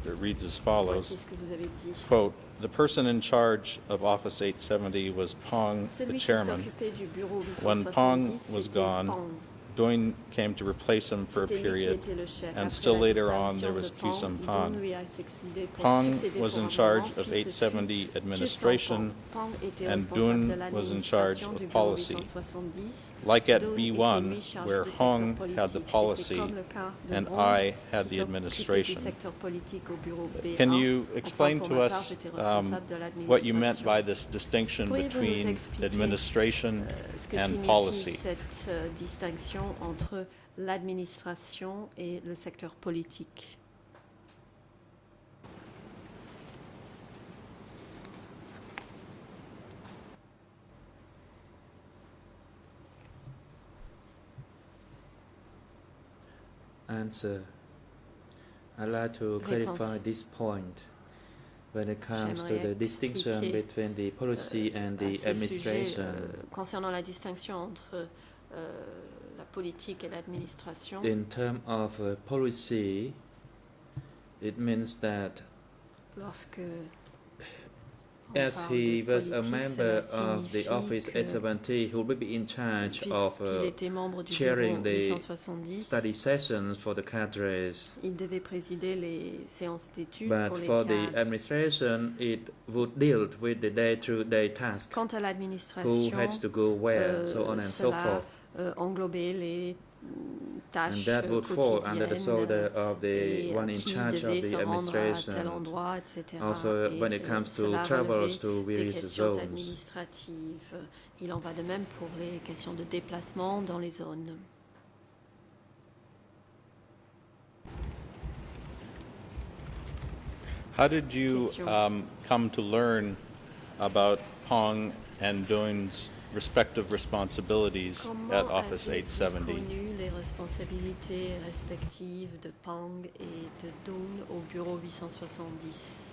Speaker 3: it reads as follows.
Speaker 7: Voici ce que vous avez dit.
Speaker 3: Quote, the person in charge of Office 870 was Pong, the
Speaker 7: Celui qui
Speaker 3: chairman.
Speaker 7: s'occupait du bureau
Speaker 3: When Pong
Speaker 7: 870,
Speaker 3: was
Speaker 7: c'était
Speaker 3: gone,
Speaker 7: Pang.
Speaker 3: Doin came to replace him for a
Speaker 7: C'était lui qui
Speaker 3: period,
Speaker 7: était le chef.
Speaker 3: and
Speaker 7: Après
Speaker 3: still
Speaker 7: la
Speaker 3: later on
Speaker 7: disparition
Speaker 3: there
Speaker 7: de
Speaker 3: was
Speaker 7: Pang,
Speaker 3: Kyusampang.
Speaker 7: Dun lui a succédé
Speaker 3: Pong
Speaker 7: pour
Speaker 3: was in
Speaker 7: un
Speaker 3: charge
Speaker 7: moment,
Speaker 3: of
Speaker 7: puis ce fut
Speaker 3: 870 administration,
Speaker 7: Pang était
Speaker 3: and
Speaker 7: responsable de
Speaker 3: Dun was in charge
Speaker 7: l'administration
Speaker 3: of
Speaker 7: du bureau
Speaker 3: policy.
Speaker 7: 870.
Speaker 3: Like at
Speaker 7: Dun était
Speaker 3: B1,
Speaker 7: lui chargé
Speaker 3: where
Speaker 7: du secteur
Speaker 3: Hong
Speaker 7: politique.
Speaker 3: had the
Speaker 7: C'était
Speaker 3: policy
Speaker 7: comme le cas de
Speaker 3: and
Speaker 7: Hong,
Speaker 3: I had
Speaker 7: qui
Speaker 3: the
Speaker 7: s'occupait du
Speaker 3: administration.
Speaker 7: secteur politique au bureau B1.
Speaker 3: Can you
Speaker 7: Enfin,
Speaker 3: explain
Speaker 7: pour
Speaker 3: to
Speaker 7: ma part,
Speaker 3: us
Speaker 7: j'étais responsable de
Speaker 3: what you meant
Speaker 7: l'administration.
Speaker 3: by this distinction
Speaker 7: Pourriez-vous nous
Speaker 3: between
Speaker 7: expliquer,
Speaker 3: administration
Speaker 7: ce que
Speaker 3: and
Speaker 7: signifie
Speaker 3: policy?
Speaker 7: cette distinction entre l'administration et le secteur politique?
Speaker 9: Answer. I'd like to clarify this point when it comes to
Speaker 7: J'aimerais
Speaker 9: the distinction
Speaker 7: expliquer,
Speaker 9: between the policy and
Speaker 7: à
Speaker 9: the
Speaker 7: ce
Speaker 9: administration.
Speaker 7: sujet, concernant la distinction entre la politique et l'administration.
Speaker 9: In terms of policy, it means that
Speaker 7: Lorsque on
Speaker 9: as
Speaker 7: parle
Speaker 9: he
Speaker 7: de
Speaker 9: was a
Speaker 7: politique,
Speaker 9: member
Speaker 7: cela
Speaker 9: of the
Speaker 7: signifie
Speaker 9: Office
Speaker 7: que
Speaker 9: 870, he will be in charge of
Speaker 7: puisqu'il était membre du
Speaker 9: chairing
Speaker 7: bureau
Speaker 9: the
Speaker 7: 870,
Speaker 9: study sessions for the cadres.
Speaker 7: il devait présider les séances d'études
Speaker 9: But
Speaker 7: pour les
Speaker 9: for the
Speaker 7: cadres.
Speaker 9: administration, it would deal with the day-to-day tasks.
Speaker 7: Quant à
Speaker 9: Who
Speaker 7: l'administration,
Speaker 9: had to go where, so on and so
Speaker 7: cela
Speaker 9: forth.
Speaker 7: englobait les tâches
Speaker 9: And that would fall under the shoulder
Speaker 7: quotidiennes
Speaker 9: of the
Speaker 7: et
Speaker 9: one in
Speaker 7: qui
Speaker 9: charge of
Speaker 7: devait
Speaker 9: the
Speaker 7: se rendre à
Speaker 9: administration.
Speaker 7: tel endroit, etc.
Speaker 9: Also,
Speaker 7: Et,
Speaker 9: when it comes to
Speaker 7: cela
Speaker 9: travels
Speaker 7: relevait
Speaker 9: to
Speaker 7: des
Speaker 9: various
Speaker 7: questions
Speaker 9: zones.
Speaker 7: administratives. Il en va de même pour les questions de déplacement dans les zones.
Speaker 3: How did you
Speaker 7: Question.
Speaker 3: come to learn about Pong and Doin's respective responsibilities
Speaker 7: Comment
Speaker 3: at Office
Speaker 7: avez-vous
Speaker 3: 870?
Speaker 7: connu les responsabilités respectives de Pang et de Dun au bureau 870?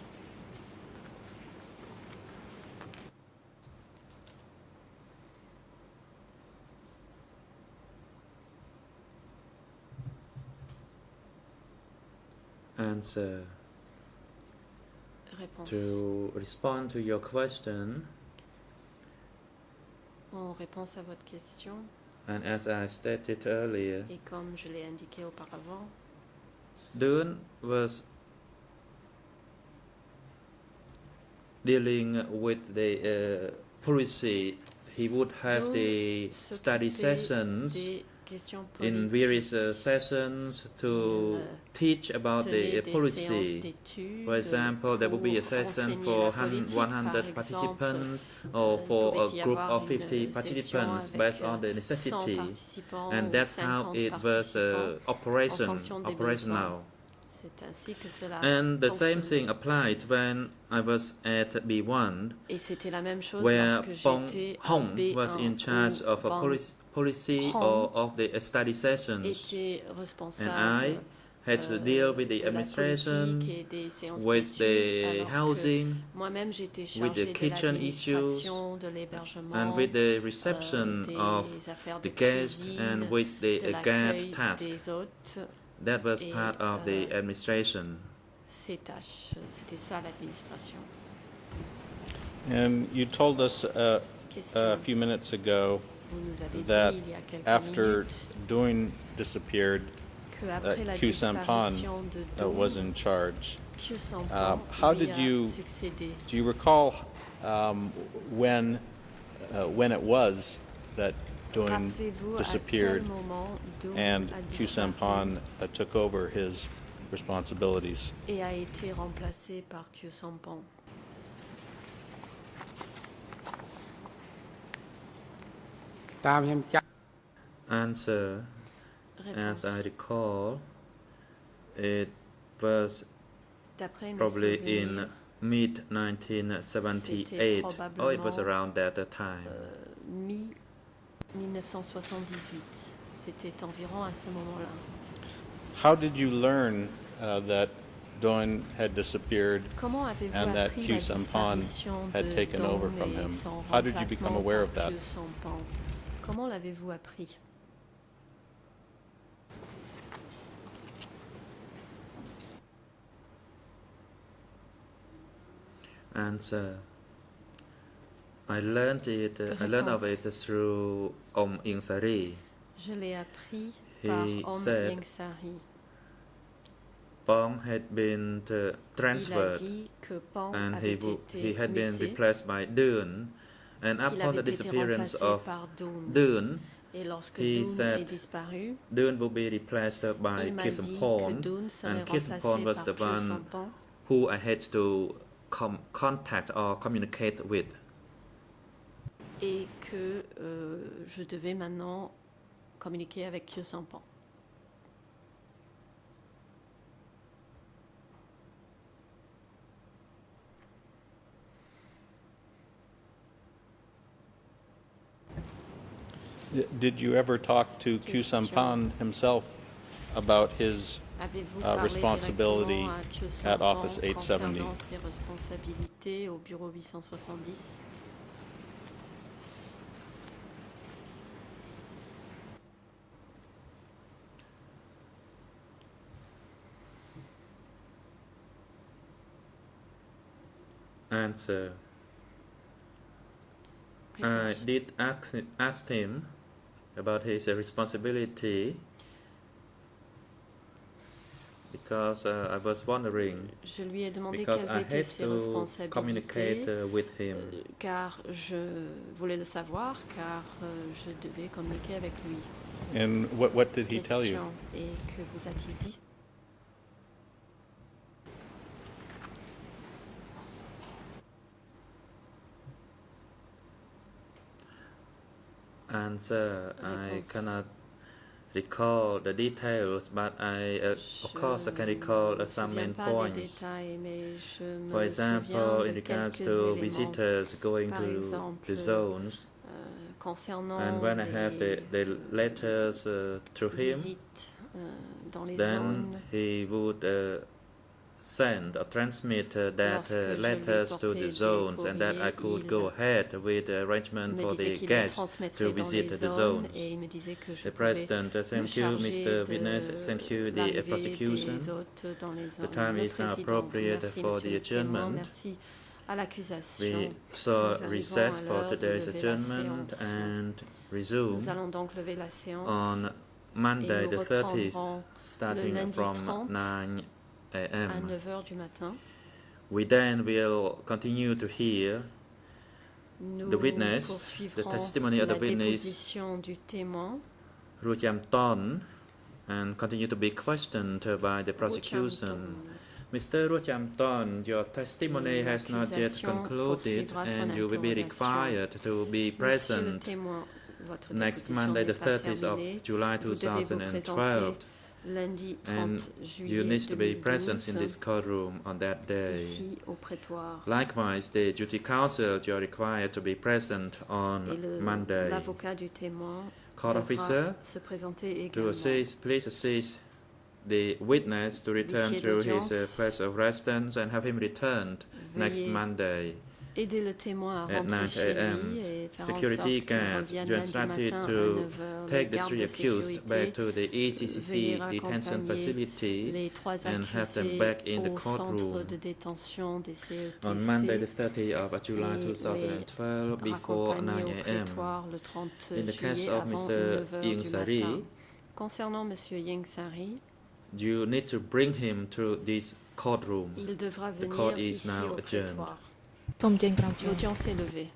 Speaker 9: Answer.
Speaker 7: Réponse.
Speaker 9: to respond to your question,
Speaker 7: En réponse à votre question,
Speaker 9: and as I stated earlier,
Speaker 7: et comme je l'ai indiqué auparavant,
Speaker 9: Dune was dealing with the policy. He would have
Speaker 7: Dune
Speaker 9: the study
Speaker 7: s'occupait
Speaker 9: sessions
Speaker 7: des questions
Speaker 9: in
Speaker 7: politiques.
Speaker 9: various sessions to teach about
Speaker 7: Tenait
Speaker 9: the
Speaker 7: des séances
Speaker 9: policy.
Speaker 7: d'études
Speaker 9: For example, there will be a
Speaker 7: pour
Speaker 9: session
Speaker 7: enseigner
Speaker 9: for
Speaker 7: la politique.
Speaker 9: 100
Speaker 7: Par exemple,
Speaker 9: participants or
Speaker 7: il
Speaker 9: for
Speaker 7: pouvait y
Speaker 9: a group
Speaker 7: avoir
Speaker 9: of
Speaker 7: une
Speaker 9: 50
Speaker 7: session
Speaker 9: participants
Speaker 7: avec,
Speaker 9: based on the
Speaker 7: 100
Speaker 9: necessity.
Speaker 7: participants
Speaker 9: And
Speaker 7: ou
Speaker 9: that's how
Speaker 7: 50
Speaker 9: it was
Speaker 7: participants en fonction des
Speaker 9: operational.
Speaker 7: C'est ainsi que cela
Speaker 9: And the same
Speaker 7: fonctionnait.
Speaker 9: thing applied when I was at B1,
Speaker 7: Et c'était la même chose
Speaker 9: where
Speaker 7: lorsque
Speaker 9: Pong
Speaker 7: j'étais à
Speaker 9: Hong
Speaker 7: B1
Speaker 9: was in charge
Speaker 7: où
Speaker 9: of a
Speaker 7: Pong
Speaker 9: policy
Speaker 7: Hong
Speaker 9: or of the study sessions.
Speaker 7: était
Speaker 9: And
Speaker 7: responsable
Speaker 9: I had to deal with the
Speaker 7: de la
Speaker 9: administration,
Speaker 7: politique et des séances
Speaker 9: with
Speaker 7: d'études,
Speaker 9: the
Speaker 7: alors que
Speaker 9: housing,
Speaker 7: moi-même j'étais
Speaker 9: with
Speaker 7: chargée
Speaker 9: the
Speaker 7: de
Speaker 9: kitchen issues,
Speaker 7: l'administration, de l'hébergement,
Speaker 9: and with the reception
Speaker 7: des
Speaker 9: of
Speaker 7: affaires
Speaker 9: the
Speaker 7: de
Speaker 9: guests,
Speaker 7: cuisine,
Speaker 9: and with the
Speaker 7: de
Speaker 9: guard
Speaker 7: l'accueil
Speaker 9: task.
Speaker 7: des hôtes,
Speaker 9: That was
Speaker 7: et,
Speaker 9: part of the administration.
Speaker 7: ces tâches. C'était ça l'administration.
Speaker 3: And you told us
Speaker 7: Question.
Speaker 3: a few minutes ago
Speaker 7: Vous nous avez
Speaker 3: that
Speaker 7: dit il y a quelques
Speaker 3: after
Speaker 7: minutes
Speaker 3: Dune disappeared,
Speaker 7: qu'après la
Speaker 3: Q Sampan
Speaker 7: disparition de
Speaker 3: was
Speaker 7: Dune,
Speaker 3: in charge.
Speaker 7: Q Sampan
Speaker 3: How
Speaker 7: lui
Speaker 3: did
Speaker 7: a
Speaker 3: you-
Speaker 7: succédé.
Speaker 3: Do you recall when it was that Dune
Speaker 7: Rappelez-vous à
Speaker 3: disappeared
Speaker 7: quel moment Dune
Speaker 3: and
Speaker 7: a
Speaker 3: Q
Speaker 7: disparu
Speaker 3: Sampan took over his responsibilities?
Speaker 7: et a été remplacé par Q Sampan.
Speaker 9: Answer,
Speaker 7: Réponse.
Speaker 9: as I recall, it was
Speaker 7: D'après mes
Speaker 9: probably
Speaker 7: souvenirs,
Speaker 9: in mid 1978,
Speaker 7: C'était
Speaker 9: or it was
Speaker 7: probablement,
Speaker 9: around that time.
Speaker 7: mi-1978. C'était environ à ce moment-là.
Speaker 3: How did you learn that Dune had disappeared
Speaker 7: Comment avez-vous
Speaker 3: and that
Speaker 7: appris
Speaker 3: Q
Speaker 7: la
Speaker 3: Sampan
Speaker 7: disparition
Speaker 3: had
Speaker 7: de
Speaker 3: taken over
Speaker 7: Dong
Speaker 3: from
Speaker 7: et
Speaker 3: him?
Speaker 7: son
Speaker 3: How did you become
Speaker 7: remplacement
Speaker 3: aware
Speaker 7: par
Speaker 3: of that?
Speaker 7: Q Sampan? Comment l'avez-vous appris?
Speaker 9: Answer. I learned it. I learned of it through Ieng Sari.
Speaker 7: Je l'ai appris
Speaker 9: He
Speaker 7: par Om
Speaker 9: said
Speaker 7: Ieng Sari.
Speaker 9: Pong had been
Speaker 7: Il a
Speaker 9: transferred,
Speaker 7: dit que Pang
Speaker 9: and
Speaker 7: avait
Speaker 9: he
Speaker 7: été
Speaker 9: had been
Speaker 7: muté,
Speaker 9: replaced by Dune. And
Speaker 7: qu'il
Speaker 9: upon
Speaker 7: avait
Speaker 9: the
Speaker 7: été
Speaker 9: disappearance
Speaker 7: remplacé
Speaker 9: of
Speaker 7: par Dune.
Speaker 9: Dune,
Speaker 7: Et lorsque
Speaker 9: he
Speaker 7: Dune
Speaker 9: said
Speaker 7: est disparu,
Speaker 9: Dune will be replaced by
Speaker 7: il m'a
Speaker 9: Kirsten
Speaker 7: dit que
Speaker 9: Pond,
Speaker 7: Dune serait
Speaker 9: and Kirsten
Speaker 7: remplacé
Speaker 9: Pond was
Speaker 7: par
Speaker 9: the
Speaker 7: Q
Speaker 9: one
Speaker 7: Sampan,
Speaker 9: who I had to contact or communicate with.
Speaker 7: et que je devais maintenant communiquer avec Q Sampan.
Speaker 3: Did you ever talk to Q
Speaker 7: Question.
Speaker 3: Sampan himself about his
Speaker 7: Avez-vous parlé
Speaker 3: responsibility
Speaker 7: directement à Q
Speaker 3: at
Speaker 7: Sampan
Speaker 3: Office 870?
Speaker 7: concernant ses responsabilités au bureau 870?
Speaker 9: Answer. I
Speaker 7: Réponse.
Speaker 9: did ask him about his responsibility because I was wondering,
Speaker 7: Je lui ai demandé
Speaker 9: because
Speaker 7: quelles
Speaker 9: I
Speaker 7: étaient
Speaker 9: had
Speaker 7: ses
Speaker 9: to communicate
Speaker 7: responsabilités,
Speaker 9: with him.
Speaker 7: car je voulais le savoir, car je devais communiquer avec lui.
Speaker 3: And what did he tell you?
Speaker 7: Question. Et que vous a-t-il dit?
Speaker 9: Answer. I
Speaker 7: Réponse.
Speaker 9: cannot recall the details, but of course I can recall some main
Speaker 7: pas des
Speaker 9: points.
Speaker 7: détails, mais je me
Speaker 9: For example,
Speaker 7: souviens
Speaker 9: in
Speaker 7: de
Speaker 9: regards
Speaker 7: quelques
Speaker 9: to
Speaker 7: éléments.
Speaker 9: visitors going
Speaker 7: Par
Speaker 9: to
Speaker 7: exemple,
Speaker 9: the zones,
Speaker 7: Concernant
Speaker 9: and when I have the letters through him,
Speaker 7: visites dans les
Speaker 9: then
Speaker 7: zones,
Speaker 9: he would send or transmit that
Speaker 7: Lorsque je lui
Speaker 9: letters to
Speaker 7: portais
Speaker 9: the
Speaker 7: des
Speaker 9: zones, and that I
Speaker 7: courriers,
Speaker 9: could
Speaker 7: il
Speaker 9: go ahead with the arrangement
Speaker 7: me
Speaker 9: for
Speaker 7: disait
Speaker 9: the
Speaker 7: qu'il les
Speaker 9: guests
Speaker 7: transmettrait
Speaker 9: to
Speaker 7: dans
Speaker 9: visit
Speaker 7: les
Speaker 9: the
Speaker 7: zones
Speaker 9: zones.
Speaker 7: et il me disait que je
Speaker 9: The
Speaker 7: pouvais
Speaker 9: President,
Speaker 7: me
Speaker 9: thank you,
Speaker 7: charger
Speaker 9: Mr. Witness, thank you, the
Speaker 7: l'arrivée
Speaker 9: prosecution.
Speaker 7: des hôtes dans les zones.
Speaker 9: The time
Speaker 7: Le
Speaker 9: is now
Speaker 7: président,
Speaker 9: appropriate
Speaker 7: merci,
Speaker 9: for
Speaker 7: monsieur
Speaker 9: the
Speaker 7: le témoin,
Speaker 9: adjournment.
Speaker 7: merci à l'accusation.
Speaker 9: We
Speaker 7: Nous
Speaker 9: saw
Speaker 7: arrivons
Speaker 9: recess
Speaker 7: à
Speaker 9: for
Speaker 7: l'heure de
Speaker 9: today's
Speaker 7: lever la
Speaker 9: adjournment
Speaker 7: séance.
Speaker 9: and resume
Speaker 7: Nous allons donc lever la séance
Speaker 9: on Monday
Speaker 7: et nous
Speaker 9: the 30th,
Speaker 7: reprendrons
Speaker 9: starting
Speaker 7: lundi
Speaker 9: from
Speaker 7: 30
Speaker 9: 9
Speaker 7: à
Speaker 9: a.m.
Speaker 7: 9h du matin.
Speaker 9: We then will continue to hear
Speaker 7: Nous
Speaker 9: the witness, the
Speaker 7: poursuivrons
Speaker 9: testimony of
Speaker 7: la
Speaker 9: the witness,
Speaker 7: déposition du témoin.
Speaker 9: Ru Cham Ton, and continue to be questioned by the prosecution. Mr. Ru Cham Ton, your testimony has not yet
Speaker 7: L'accusation
Speaker 9: concluded,
Speaker 7: poursuivra son
Speaker 9: and you will be
Speaker 7: interrogation.
Speaker 9: required to be
Speaker 7: Monsieur le
Speaker 9: present
Speaker 7: témoin, votre
Speaker 9: next
Speaker 7: déposition
Speaker 9: Monday,
Speaker 7: n'est
Speaker 9: the
Speaker 7: pas
Speaker 9: 30th of
Speaker 7: terminée.
Speaker 9: July
Speaker 7: Vous devez vous
Speaker 9: 2012,
Speaker 7: présenter lundi 30
Speaker 9: and
Speaker 7: juillet
Speaker 9: you need to be present in
Speaker 7: 2012
Speaker 9: this courtroom on that day.
Speaker 7: ici au prétoire.
Speaker 9: Likewise, the duty counsel, you are required to be present on
Speaker 7: Et
Speaker 9: Monday.
Speaker 7: l'avocat du témoin
Speaker 9: Court
Speaker 7: devra
Speaker 9: officer,
Speaker 7: se présenter
Speaker 9: to
Speaker 7: également.
Speaker 9: assist, please assist the witness to return
Speaker 7: L'huissier
Speaker 9: to his
Speaker 7: d'audience,
Speaker 9: place of residence and have him returned next
Speaker 7: veuillez
Speaker 9: Monday.
Speaker 7: aider le témoin à
Speaker 9: at
Speaker 7: rentrer
Speaker 9: 9
Speaker 7: chez
Speaker 9: a.m.
Speaker 7: lui et faire
Speaker 9: Security
Speaker 7: en sorte qu'il
Speaker 9: guard,
Speaker 7: revienne
Speaker 9: you
Speaker 7: lundi
Speaker 9: instructed
Speaker 7: matin à
Speaker 9: to
Speaker 7: 9h. Les
Speaker 9: take the
Speaker 7: gardes
Speaker 9: three
Speaker 7: de
Speaker 9: accused back
Speaker 7: sécurité,
Speaker 9: to the ECCC
Speaker 7: veuillez
Speaker 9: detention
Speaker 7: raccompagner
Speaker 9: facility
Speaker 7: les trois
Speaker 9: and have them
Speaker 7: accusés
Speaker 9: back in the
Speaker 7: au centre
Speaker 9: courtroom
Speaker 7: de détention des CETC.
Speaker 9: on Monday the 30th of July
Speaker 7: et
Speaker 9: 2012 before 9
Speaker 7: raccompagner au
Speaker 9: a.m.
Speaker 7: prétoire le 30
Speaker 9: In the case
Speaker 7: juillet
Speaker 9: of
Speaker 7: avant
Speaker 9: Mr.
Speaker 7: 9h
Speaker 9: Ieng
Speaker 7: du
Speaker 9: Sari,
Speaker 7: matin. Concernant M. Yeng Sari,
Speaker 9: you need to bring him to this courtroom.
Speaker 7: il devra
Speaker 9: The court
Speaker 7: venir
Speaker 9: is
Speaker 7: ici
Speaker 9: now
Speaker 7: au
Speaker 9: adjourned.
Speaker 7: prétoire. L'audience est levée.